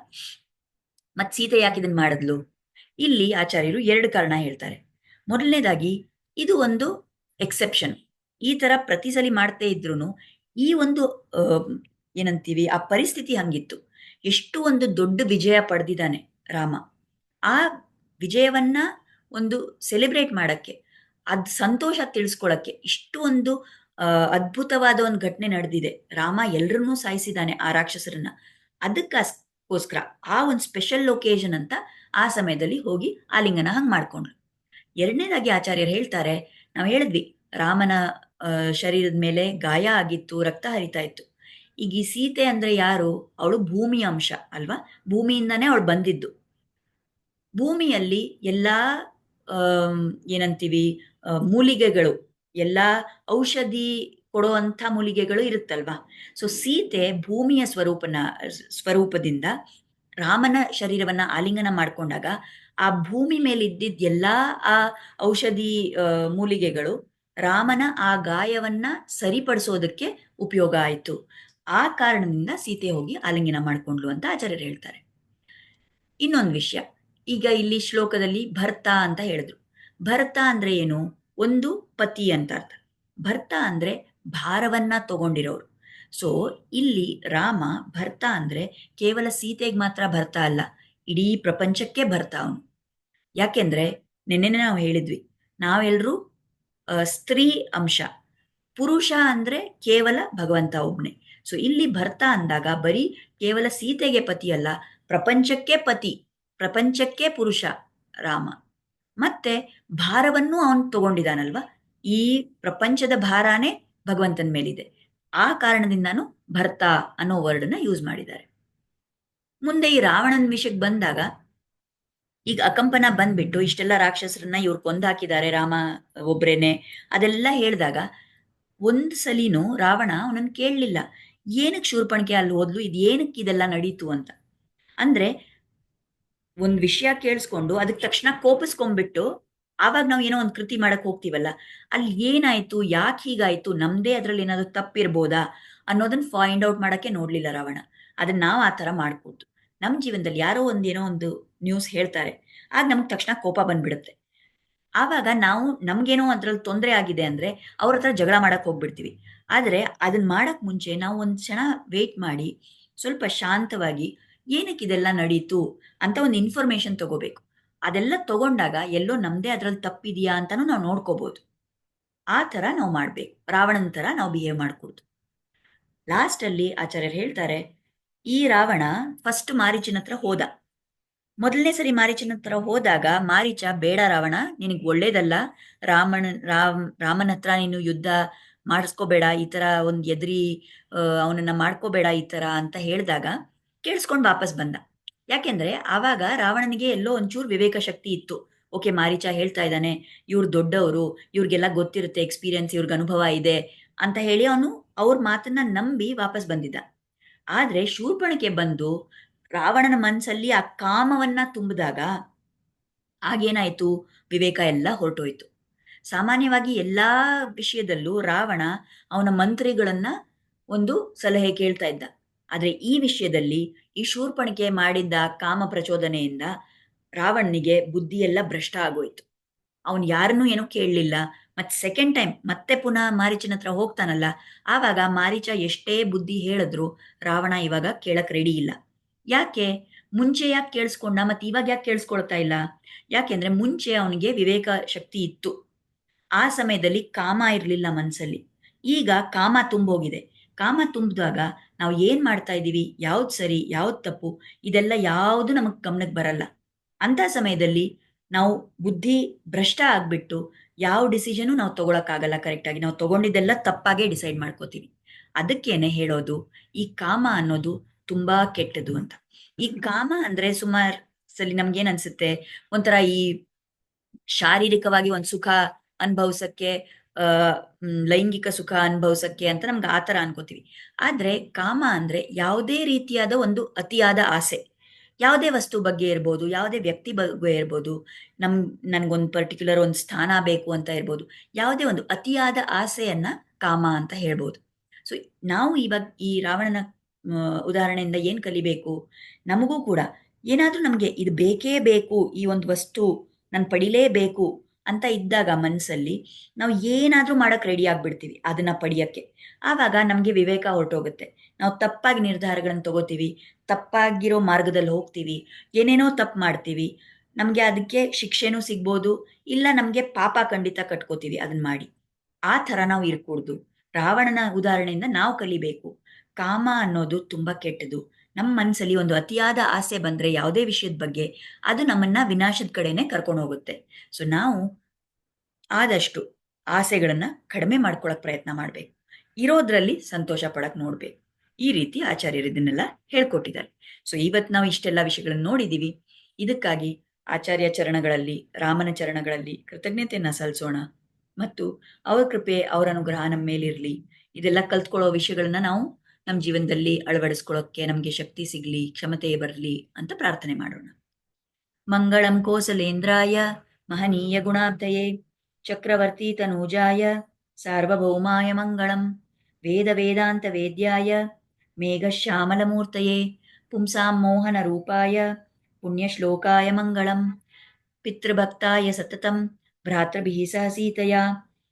ಮತ್ ಸೀತೆ ಯಾಕೆ ಇದನ್ ಮಾಡಿದ್ಲು? ಇಲ್ಲಿ ಆಚಾರ್ಯರು ಎರಡು ಕಾರಣ ಹೇಳ್ತಾರೆ. ಮೊದಲನೇದಾಗಿ, ಇದು ಒಂದು ಎಕ್ಸೆಪ್ಷನ್. ಈ ತರ ಪ್ರತಿ ಸಲಿ ಮಾಡ್ತೇ ಇದ್ರು ಈ ಒಂದು ಏನಂತೀವಿ, ಆ ಪರಿಸ್ಥಿತಿ ಹಂಗಿತ್ತು. ಎಷ್ಟು ಒಂದು ದೊಡ್ಡ ವಿಜಯ ಪಡೆದಿದ್ದಾನೆ ರಾಮ. ಆ ವಿಜಯವನ್ನ ಒಂದು ಸೆಲೆಬ್ರೇಟ್ ಮಾಡಕ್ಕೆ, ಸಂತೋಷ ತಿಳಿಸ್ಕೊಳಕ್ಕೆ, ಇಷ್ಟು ಒಂದು ಅದ್ಭುತವಾದ ಒಂದು ಘಟನೆ ನಡೆದಿದೆ. ರಾಮ ಎಲ್ರನ್ನೂ ಸಾಯಿಸಿದ್ದಾನೆ ಆ ರಾಕ್ಷಸರನ್ನ. ಅದಕ್ಕೋಸ್ಕರ ಆ ಒಂದು ಸ್ಪೆಷಲ್ ಒಕೇಶನ್ ಅಂತ ಆ ಸಮಯದಲ್ಲಿ ಹೋಗಿ ಆಲಿಂಗನ ಹಂಗ್ ಮಾಡ್ಕೊಂಡ್ರು. ಎರಡನೇದಾಗಿ ಆಚಾರ್ಯರು ಹೇಳ್ತಾರೆ, ನಾವು ಹೇಳಿದ್ವಿ ರಾಮನ ಶರೀರದ ಮೇಲೆ ಗಾಯ ಆಗಿತ್ತು, ರಕ್ತ ಹರಿತಾ ಇತ್ತು. ಈಗ ಈ ಸೀತೆ ಅಂದ್ರೆ ಯಾರು? ಅವಳು ಭೂಮಿಯ ಅಂಶ ಅಲ್ವಾ, ಭೂಮಿಯಿಂದಾನೇ ಅವಳು ಬಂದಿದ್ದು. ಭೂಮಿಯಲ್ಲಿ ಎಲ್ಲಾ ಏನಂತೀವಿ, ಮೂಲಿಗೆಗಳು, ಎಲ್ಲಾ ಔಷಧಿ ಕೊಡುವಂಥ ಮೂಲಿಗೆಗಳು ಇರುತ್ತಲ್ವಾ. ಸೊ ಸೀತೆ ಭೂಮಿಯ ಸ್ವರೂಪದಿಂದ ರಾಮನ ಶರೀರವನ್ನ ಆಲಿಂಗನ ಮಾಡ್ಕೊಂಡಾಗ ಆ ಭೂಮಿ ಮೇಲೆ ಇದ್ದಿದ್ದ ಎಲ್ಲಾ ಆ ಔಷಧಿ ಮೂಲಿಗೆಗಳು ರಾಮನ ಆ ಗಾಯವನ್ನ ಸರಿಪಡಿಸೋದಕ್ಕೆ ಉಪಯೋಗ ಆಯಿತು. ಆ ಕಾರಣದಿಂದ ಸೀತೆ ಹೋಗಿ ಆಲಿಂಗನ ಮಾಡ್ಕೊಂಡ್ಲು ಅಂತ ಆಚಾರ್ಯರು ಹೇಳ್ತಾರೆ. ಇನ್ನೊಂದು ವಿಷಯ, ಈಗ ಇಲ್ಲಿ ಶ್ಲೋಕದಲ್ಲಿ ಭರ್ತ ಅಂತ ಹೇಳಿದ್ರು. ಭರ್ತ ಅಂದ್ರೆ ಏನು? ಒಂದು ಪತಿ ಅಂತ ಅರ್ಥ. ಭರ್ತ ಅಂದ್ರೆ ಭಾರವನ್ನ ತಗೊಂಡಿರೋರು. ಸೊ ಇಲ್ಲಿ ರಾಮ ಭರ್ತ ಅಂದ್ರೆ ಕೇವಲ ಸೀತೆಗೆ ಮಾತ್ರ ಭರ್ತ ಅಲ್ಲ, ಇಡೀ ಪ್ರಪಂಚಕ್ಕೆ ಭರ್ತ ಅವನು. ಯಾಕೆಂದ್ರೆ ನೆನ್ನೆನೆ ನಾವು ಹೇಳಿದ್ವಿ, ನಾವೆಲ್ಲರೂ ಸ್ತ್ರೀ ಅಂಶ, ಪುರುಷ ಅಂದ್ರೆ ಕೇವಲ ಭಗವಂತ ಒಬ್ನೇ. ಸೊ ಇಲ್ಲಿ ಭರ್ತ ಅಂದಾಗ ಬರೀ ಕೇವಲ ಸೀತೆಗೆ ಪತಿ ಅಲ್ಲ, ಪ್ರಪಂಚಕ್ಕೆ ಪತಿ, ಪ್ರಪಂಚಕ್ಕೆ ಪುರುಷ ರಾಮ. ಮತ್ತೆ ಭಾರವನ್ನು ಅವನು ತಗೊಂಡಿದ್ದಾನಲ್ವಾ, ಈ ಪ್ರಪಂಚದ ಭಾರನೇ ಭಗವಂತನ ಮೇಲಿದೆ. ಆ ಕಾರಣದಿಂದಾನು ಭರ್ತ ಅನ್ನೋ ವರ್ಡ್ನ ಯೂಸ್ ಮಾಡಿದ್ದಾರೆ. ಮುಂದೆ ಈ ರಾವಣನ ವಿಷಯಕ್ಕೆ ಬಂದಾಗ, ಈಗ ಅಕಂಪನ ಬಂದ್ಬಿಟ್ಟು ಇಷ್ಟೆಲ್ಲ ರಾಕ್ಷಸರನ್ನ ಇವ್ರು ಕೊಂದಾಕಿದ್ದಾರೆ, ರಾಮ ಒಬ್ರೇನೆ ಅದೆಲ್ಲ ಹೇಳಿದಾಗ ಒಂದ್ ಸಲಿನೂ ರಾವಣ ಅವನನ್ನು ಕೇಳಲಿಲ್ಲ, ಏನಕ್ಕೆ ಶೂರ್ಪಣಿಕೆ ಅಲ್ಲಿ ಹೋದ್ಲು, ಇದು ಏನಕ್ಕೆ ಇದೆಲ್ಲ ನಡೀತು ಅಂತ. ಅಂದ್ರೆ ಒಂದ್ ವಿಷಯ ಕೇಳಿಸ್ಕೊಂಡು ಅದಕ್ಕೆ ತಕ್ಷಣ ಕೋಪಿಸ್ಕೊಂಡ್ಬಿಟ್ಟು ಆವಾಗ ನಾವು ಏನೋ ಒಂದು ಕೃತಿ ಮಾಡಕ್ ಹೋಗ್ತೀವಲ್ಲ, ಅಲ್ಲಿ ಏನಾಯ್ತು, ಯಾಕೆ ಹೀಗಾಯ್ತು, ನಮ್ದೇ ಅದ್ರಲ್ಲಿ ಏನಾದ್ರು ತಪ್ಪಿರ್ಬೋದಾ ಅನ್ನೋದನ್ನ ಫೈಂಡ್ ಔಟ್ ಮಾಡಕ್ಕೆ ನೋಡ್ಲಿಲ್ಲ ರಾವಣ. ಅದನ್ನ ನಾವು ಆ ತರ ಮಾಡ್ಕೊಡ್ತು. ನಮ್ ಜೀವನದಲ್ಲಿ ಯಾರೋ ಏನೋ ಒಂದು ನ್ಯೂಸ್ ಹೇಳ್ತಾರೆ, ಆಗ ನಮ್ಗೆ ತಕ್ಷಣ ಕೋಪ ಬಂದ್ಬಿಡುತ್ತೆ. ಆವಾಗ ನಾವು ನಮ್ಗೇನೋ ಅದ್ರಲ್ಲಿ ತೊಂದರೆ ಆಗಿದೆ ಅಂದ್ರೆ ಅವ್ರ ಹತ್ರ ಜಗಳ ಮಾಡಕ್ ಹೋಗ್ಬಿಡ್ತೀವಿ. ಆದ್ರೆ ಅದನ್ನ ಮಾಡಕ್ ಮುಂಚೆ ನಾವು ಒಂದ್ ಕ್ಷಣ ವೇಟ್ ಮಾಡಿ ಸ್ವಲ್ಪ ಶಾಂತವಾಗಿ ಏನಕ್ಕೆ ಇದೆಲ್ಲ ನಡೀತು ಅಂತ ಒಂದು ಇನ್ಫಾರ್ಮೇಶನ್ ತಗೋಬೇಕು. ಅದೆಲ್ಲ ತಗೊಂಡಾಗ ಎಲ್ಲೋ ನಮ್ದೇ ಅದ್ರಲ್ಲಿ ತಪ್ಪಿದೆಯಾ ಅಂತಾನು ನಾವು ನೋಡ್ಕೋಬಹುದು. ಆ ತರ ನಾವು ಮಾಡ್ಬೇಕು, ರಾವಣನ ತರ ನಾವು ಬಿಹೇವ್ ಮಾಡ್ಕೊಡ್ತು. ಲಾಸ್ಟ್ ಅಲ್ಲಿ ಆಚಾರ್ಯರು ಹೇಳ್ತಾರೆ, ಈ ರಾವಣ ಫಸ್ಟ್ ಮಾರೀಚನ ಹತ್ರ ಹೋದ. ಮೊದಲನೇ ಸರಿ ಮಾರೀಚನ ಹತ್ರ ಹೋದಾಗ ಮಾರೀಚ, ಬೇಡ ರಾವಣ, ನಿನಗೆ ಒಳ್ಳೇದಲ್ಲ, ರಾಮನ ಹತ್ರ ನೀನು ಯುದ್ಧ ಮಾಡಿಸ್ಕೋಬೇಡ, ಈ ತರ ಒಂದ್ ಎದ್ರಿ ಅವನನ್ನ ಮಾಡ್ಕೋಬೇಡ ಈ ತರ ಅಂತ ಹೇಳಿದಾಗ ಕೇಳಿಸ್ಕೊಂಡು ವಾಪಸ್ ಬಂದ. ಯಾಕೆಂದ್ರೆ ಆವಾಗ ರಾವಣನಿಗೆ ಎಲ್ಲೋ ಒಂಚೂರು ವಿವೇಕ ಶಕ್ತಿ ಇತ್ತು. ಓಕೆ, ಮಾರೀಚ ಹೇಳ್ತಾ ಇದ್ದಾನೆ, ಇವ್ರು ದೊಡ್ಡವರು, ಇವ್ರಿಗೆಲ್ಲ ಗೊತ್ತಿರುತ್ತೆ, ಎಕ್ಸ್ಪೀರಿಯನ್ಸ್, ಇವ್ರಿಗೆ ಅನುಭವ ಇದೆ ಅಂತ ಹೇಳಿ ಅವನು ಅವ್ರ ಮಾತನ್ನ ನಂಬಿ ವಾಪಸ್ ಬಂದಿದ್ದ. ಆದ್ರೆ ಶೂರ್ಪಣಖೆ ಬಂದು ರಾವಣನ ಮನಸ್ಸಲ್ಲಿ ಆ ಕಾಮವನ್ನ ತುಂಬಿದಾಗ ಆಗೇನಾಯ್ತು, ವಿವೇಕ ಎಲ್ಲ ಹೊರಟೋಯ್ತು. ಸಾಮಾನ್ಯವಾಗಿ ಎಲ್ಲಾ ವಿಷಯದಲ್ಲೂ ರಾವಣ ಅವನ ಮಂತ್ರಿಗಳನ್ನ ಒಂದು ಸಲಹೆ ಕೇಳ್ತಾ ಇದ್ದ. ಆದ್ರೆ ಈ ವಿಷಯದಲ್ಲಿ ಈ ಶೂರ್ಪಣಿಕೆ ಮಾಡಿದ್ದ ಕಾಮ ಪ್ರಚೋದನೆಯಿಂದ ರಾವಣನಿಗೆ ಬುದ್ಧಿ ಎಲ್ಲ ಭ್ರಷ್ಟ ಆಗೋಯ್ತು. ಅವನು ಯಾರನ್ನೂ ಏನೂ ಕೇಳಲಿಲ್ಲ. ಮತ್ತೆ ಸೆಕೆಂಡ್ ಟೈಮ್ ಮತ್ತೆ ಪುನಃ ಮಾರೀಚನ ಹತ್ರ ಹೋಗ್ತಾನಲ್ಲ, ಆವಾಗ ಮಾರೀಚ ಎಷ್ಟೇ ಬುದ್ಧಿ ಹೇಳಿದ್ರು ರಾವಣ ಇವಾಗ ಕೇಳಕ್ ರೆಡಿ ಇಲ್ಲ. ಯಾಕೆ? ಮುಂಚೆ ಯಾಕೆ ಕೇಳಿಸ್ಕೊಂಡ, ಮತ್ತೆ ಇವಾಗ ಯಾಕೆ ಕೇಳಿಸ್ಕೊಳ್ತಾ ಇಲ್ಲ? ಯಾಕೆಂದ್ರೆ ಮುಂಚೆ ಅವನಿಗೆ ವಿವೇಕ ಶಕ್ತಿ ಇತ್ತು, ಆ ಸಮಯದಲ್ಲಿ ಕಾಮ ಇರಲಿಲ್ಲ ಮನಸ್ಸಲ್ಲಿ. ಈಗ ಕಾಮ ತುಂಬೋಗಿದೆ. ಕಾಮ ತುಂಬಿದಾಗ ನಾವು ಏನ್ ಮಾಡ್ತಾ ಇದ್ದೀವಿ, ಯಾವ್ದು ಸರಿ ಯಾವ್ದು ತಪ್ಪು, ಇದೆಲ್ಲ ಯಾವುದು ನಮಗ್ ಗಮನಕ್ಕೆ ಬರಲ್ಲ. ಅಂತ ಸಮಯದಲ್ಲಿ ನಾವು ಬುದ್ಧಿ ಭ್ರಷ್ಟ ಆಗ್ಬಿಟ್ಟು ಯಾವ ಡಿಸಿಷನು ನಾವು ತಗೊಳಕ್ಕಾಗಲ್ಲ ಕರೆಕ್ಟಾಗಿ. ನಾವು ತಗೊಂಡಿದ್ದೆಲ್ಲ ತಪ್ಪಾಗೆ ಡಿಸೈಡ್ ಮಾಡ್ಕೋತೀವಿ. ಅದಕ್ಕೇನೆ ಹೇಳೋದು, ಈ ಕಾಮ ಅನ್ನೋದು ತುಂಬಾ ಕೆಟ್ಟದು ಅಂತ. ಈ ಕಾಮ ಅಂದ್ರೆ ಸುಮಾರು ಸಲಿ ನಮ್ಗೇನ್ ಅನ್ಸುತ್ತೆ, ಒಂಥರ ಈ ಶಾರೀರಿಕವಾಗಿ ಒಂದ್ ಸುಖ ಅನುಭವಿಸಕ್ಕೆ, ಲೈಂಗಿಕ ಸುಖ ಅನುಭವಿಸಕ್ಕೆ ಅಂತ ನಮ್ಗೆ ಆತರ ಅನ್ಕೋತೀವಿ. ಆದ್ರೆ ಕಾಮ ಅಂದ್ರೆ ಯಾವುದೇ ರೀತಿಯಾದ ಒಂದು ಅತಿಯಾದ ಆಸೆ, ಯಾವುದೇ ವಸ್ತು ಬಗ್ಗೆ ಇರ್ಬೋದು, ಯಾವುದೇ ವ್ಯಕ್ತಿ ಬಗ್ಗೆ ಇರ್ಬೋದು, ನಮ್ ನನ್ಗೊಂದು ಪರ್ಟಿಕ್ಯುಲರ್ ಒಂದು ಸ್ಥಾನ ಬೇಕು ಅಂತ ಇರ್ಬೋದು, ಯಾವುದೇ ಒಂದು ಅತಿಯಾದ ಆಸೆಯನ್ನ ಕಾಮ ಅಂತ ಹೇಳ್ಬೋದು. ಸೊ ನಾವು ಇವಾಗ ಈ ರಾವಣನ ಉದಾಹರಣೆಯಿಂದ ಏನ್ ಕಲಿಬೇಕು, ನಮಗೂ ಕೂಡ ಏನಾದ್ರೂ ನಮ್ಗೆ ಇದು ಬೇಕೇ ಬೇಕು, ಈ ಒಂದು ವಸ್ತು ನಾನು ಪಡಿಲೇಬೇಕು ಅಂತ ಇದ್ದಾಗ ಮನಸ್ಸಲ್ಲಿ ನಾವು ಏನಾದ್ರೂ ಮಾಡಕ್ ರೆಡಿ ಆಗ್ಬಿಡ್ತೀವಿ ಅದನ್ನ ಪಡಿಯಕ್ಕೆ. ಆವಾಗ ನಮ್ಗೆ ವಿವೇಕ ಹೊರಟೋಗುತ್ತೆ. ನಾವು ತಪ್ಪಾಗಿ ನಿರ್ಧಾರಗಳನ್ನು ತಗೋತೀವಿ, ತಪ್ಪಾಗಿರೋ ಮಾರ್ಗದಲ್ಲಿ ಹೋಗ್ತೀವಿ, ಏನೇನೋ ತಪ್ಪು ಮಾಡ್ತೀವಿ. ನಮ್ಗೆ ಅದಕ್ಕೆ ಶಿಕ್ಷೆನೂ ಸಿಗ್ಬೋದು, ಇಲ್ಲ ನಮ್ಗೆ ಪಾಪ ಖಂಡಿತ ಕಟ್ಕೋತೀವಿ ಅದನ್ನ ಮಾಡಿ. ಆ ಥರ ನಾವು ಇರ್ಕೂಡ್ದು. ರಾವಣನ ಉದಾಹರಣೆಯಿಂದ ನಾವು ಕಲಿಬೇಕು. ಕಾಮ ಅನ್ನೋದು ತುಂಬಾ ಕೆಟ್ಟದು. ನಮ್ಮ ಮನಸ್ಸಲ್ಲಿ ಒಂದು ಅತಿಯಾದ ಆಸೆ ಬಂದ್ರೆ ಯಾವುದೇ ವಿಷಯದ ಬಗ್ಗೆ, ಅದು ನಮ್ಮನ್ನ ವಿನಾಶದ ಕಡೆನೆ ಕರ್ಕೊಂಡು ಹೋಗುತ್ತೆ. ಸೊ ನಾವು ಆದಷ್ಟು ಆಸೆಗಳನ್ನ ಕಡಿಮೆ ಮಾಡ್ಕೊಳಕ್ ಪ್ರಯತ್ನ ಮಾಡ್ಬೇಕು. ಇರೋದ್ರಲ್ಲಿ ಸಂತೋಷ ಪಡಕ್ ನೋಡ್ಬೇಕು. ಈ ರೀತಿ ಆಚಾರ್ಯರು ಇದನ್ನೆಲ್ಲ ಹೇಳ್ಕೊಟ್ಟಿದ್ದಾರೆ. ಸೊ ಇವತ್ತು ನಾವು ಇಷ್ಟೆಲ್ಲ ವಿಷಯಗಳನ್ನು ನೋಡಿದೀವಿ. ಇದಕ್ಕಾಗಿ ಆಚಾರ್ಯ ಚರಣಗಳಲ್ಲಿ, ರಾಮನ ಚರಣಗಳಲ್ಲಿ ಕೃತಜ್ಞತೆಯನ್ನ ಸಲ್ಲಿಸೋಣ. ಮತ್ತು ಅವ್ರ ಕೃಪೆ, ಅವರ ಅನುಗ್ರಹ ನಮ್ಮ ಮೇಲಿರ್ಲಿ. ಇದೆಲ್ಲ ಕಲ್ತ್ಕೊಳ್ಳೋ ವಿಷಯಗಳನ್ನ ನಾವು ನಮ್ಮ ಜೀವನದಲ್ಲಿ ಅಳವಡಿಸ್ಕೊಳ್ಳೋಕೆ ನಮ್ಗೆ ಶಕ್ತಿ ಸಿಗ್ಲಿ, ಕ್ಷಮತೆ ಬರಲಿ ಅಂತ ಪ್ರಾರ್ಥನೆ ಮಾಡೋಣ. ಮಂಗಳಂ ಕೋಸಲೇಂದ್ರಾಯ ಮಹನೀಯ ಗುಣಾಬ್ಧಯೇ ಚಕ್ರವರ್ತಿ ತನೂಜಾಯ ಸಾರ್ವಭೌಮಾಯ ಮಂಗಳಂ. ವೇದ ವೇದಾಂತ ವೇದ್ಯಾಯ ಮೇಘಶ್ಯಾಮಲಮೂರ್ತಯೇ ಪುಂಸಾಂ ಮೋಹನ ರೂಪಾಯ ಪುಣ್ಯಶ್ಲೋಕಾಯ ಮಂಗಳಂ. ಪಿತೃಭಕ್ತಾಯ ಸತತಂ ಭ್ರಾತೃಭಿಃ ಸಹ ಸೀತಯಾ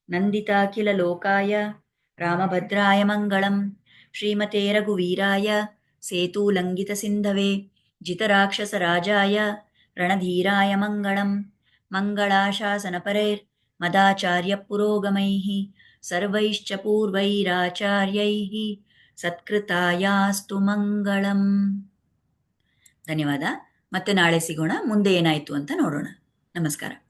ನಂದಿತಾಖಿಲ ಲೋಕಾಯ ರಾಮಭದ್ರಾಯ ಮಂಗಳಂ. ಶ್ರೀಮತೆ ರಘುವೀರಾಯ ಸೇತೂಲಂಘಿತ ಸಿಂಧವೇ ಜಿತರಾಕ್ಷಸರಾಜಾಯ ರಣಧೀರಾಯ ಮಂಗಳಂ. ಮಂಗಳಾಶಾಸನಪರೈರ್ ಮದಾಚಾರ್ಯ ಪುರೋಗಮೈಃ ಸರ್ವೈಶ್ಚ ಪೂರ್ವೈರಾಚಾರ್ಯೈಃ ಸತ್ಕೃತಾಯಾಸ್ತು ಮಂಗಳಂ. ಧನ್ಯವಾದ. ಮತ್ತೆ ನಾಳೆ ಸಿಗೋಣ. ಮುಂದೆ ಏನಾಯ್ತು ಅಂತ ನೋಡೋಣ. ನಮಸ್ಕಾರ.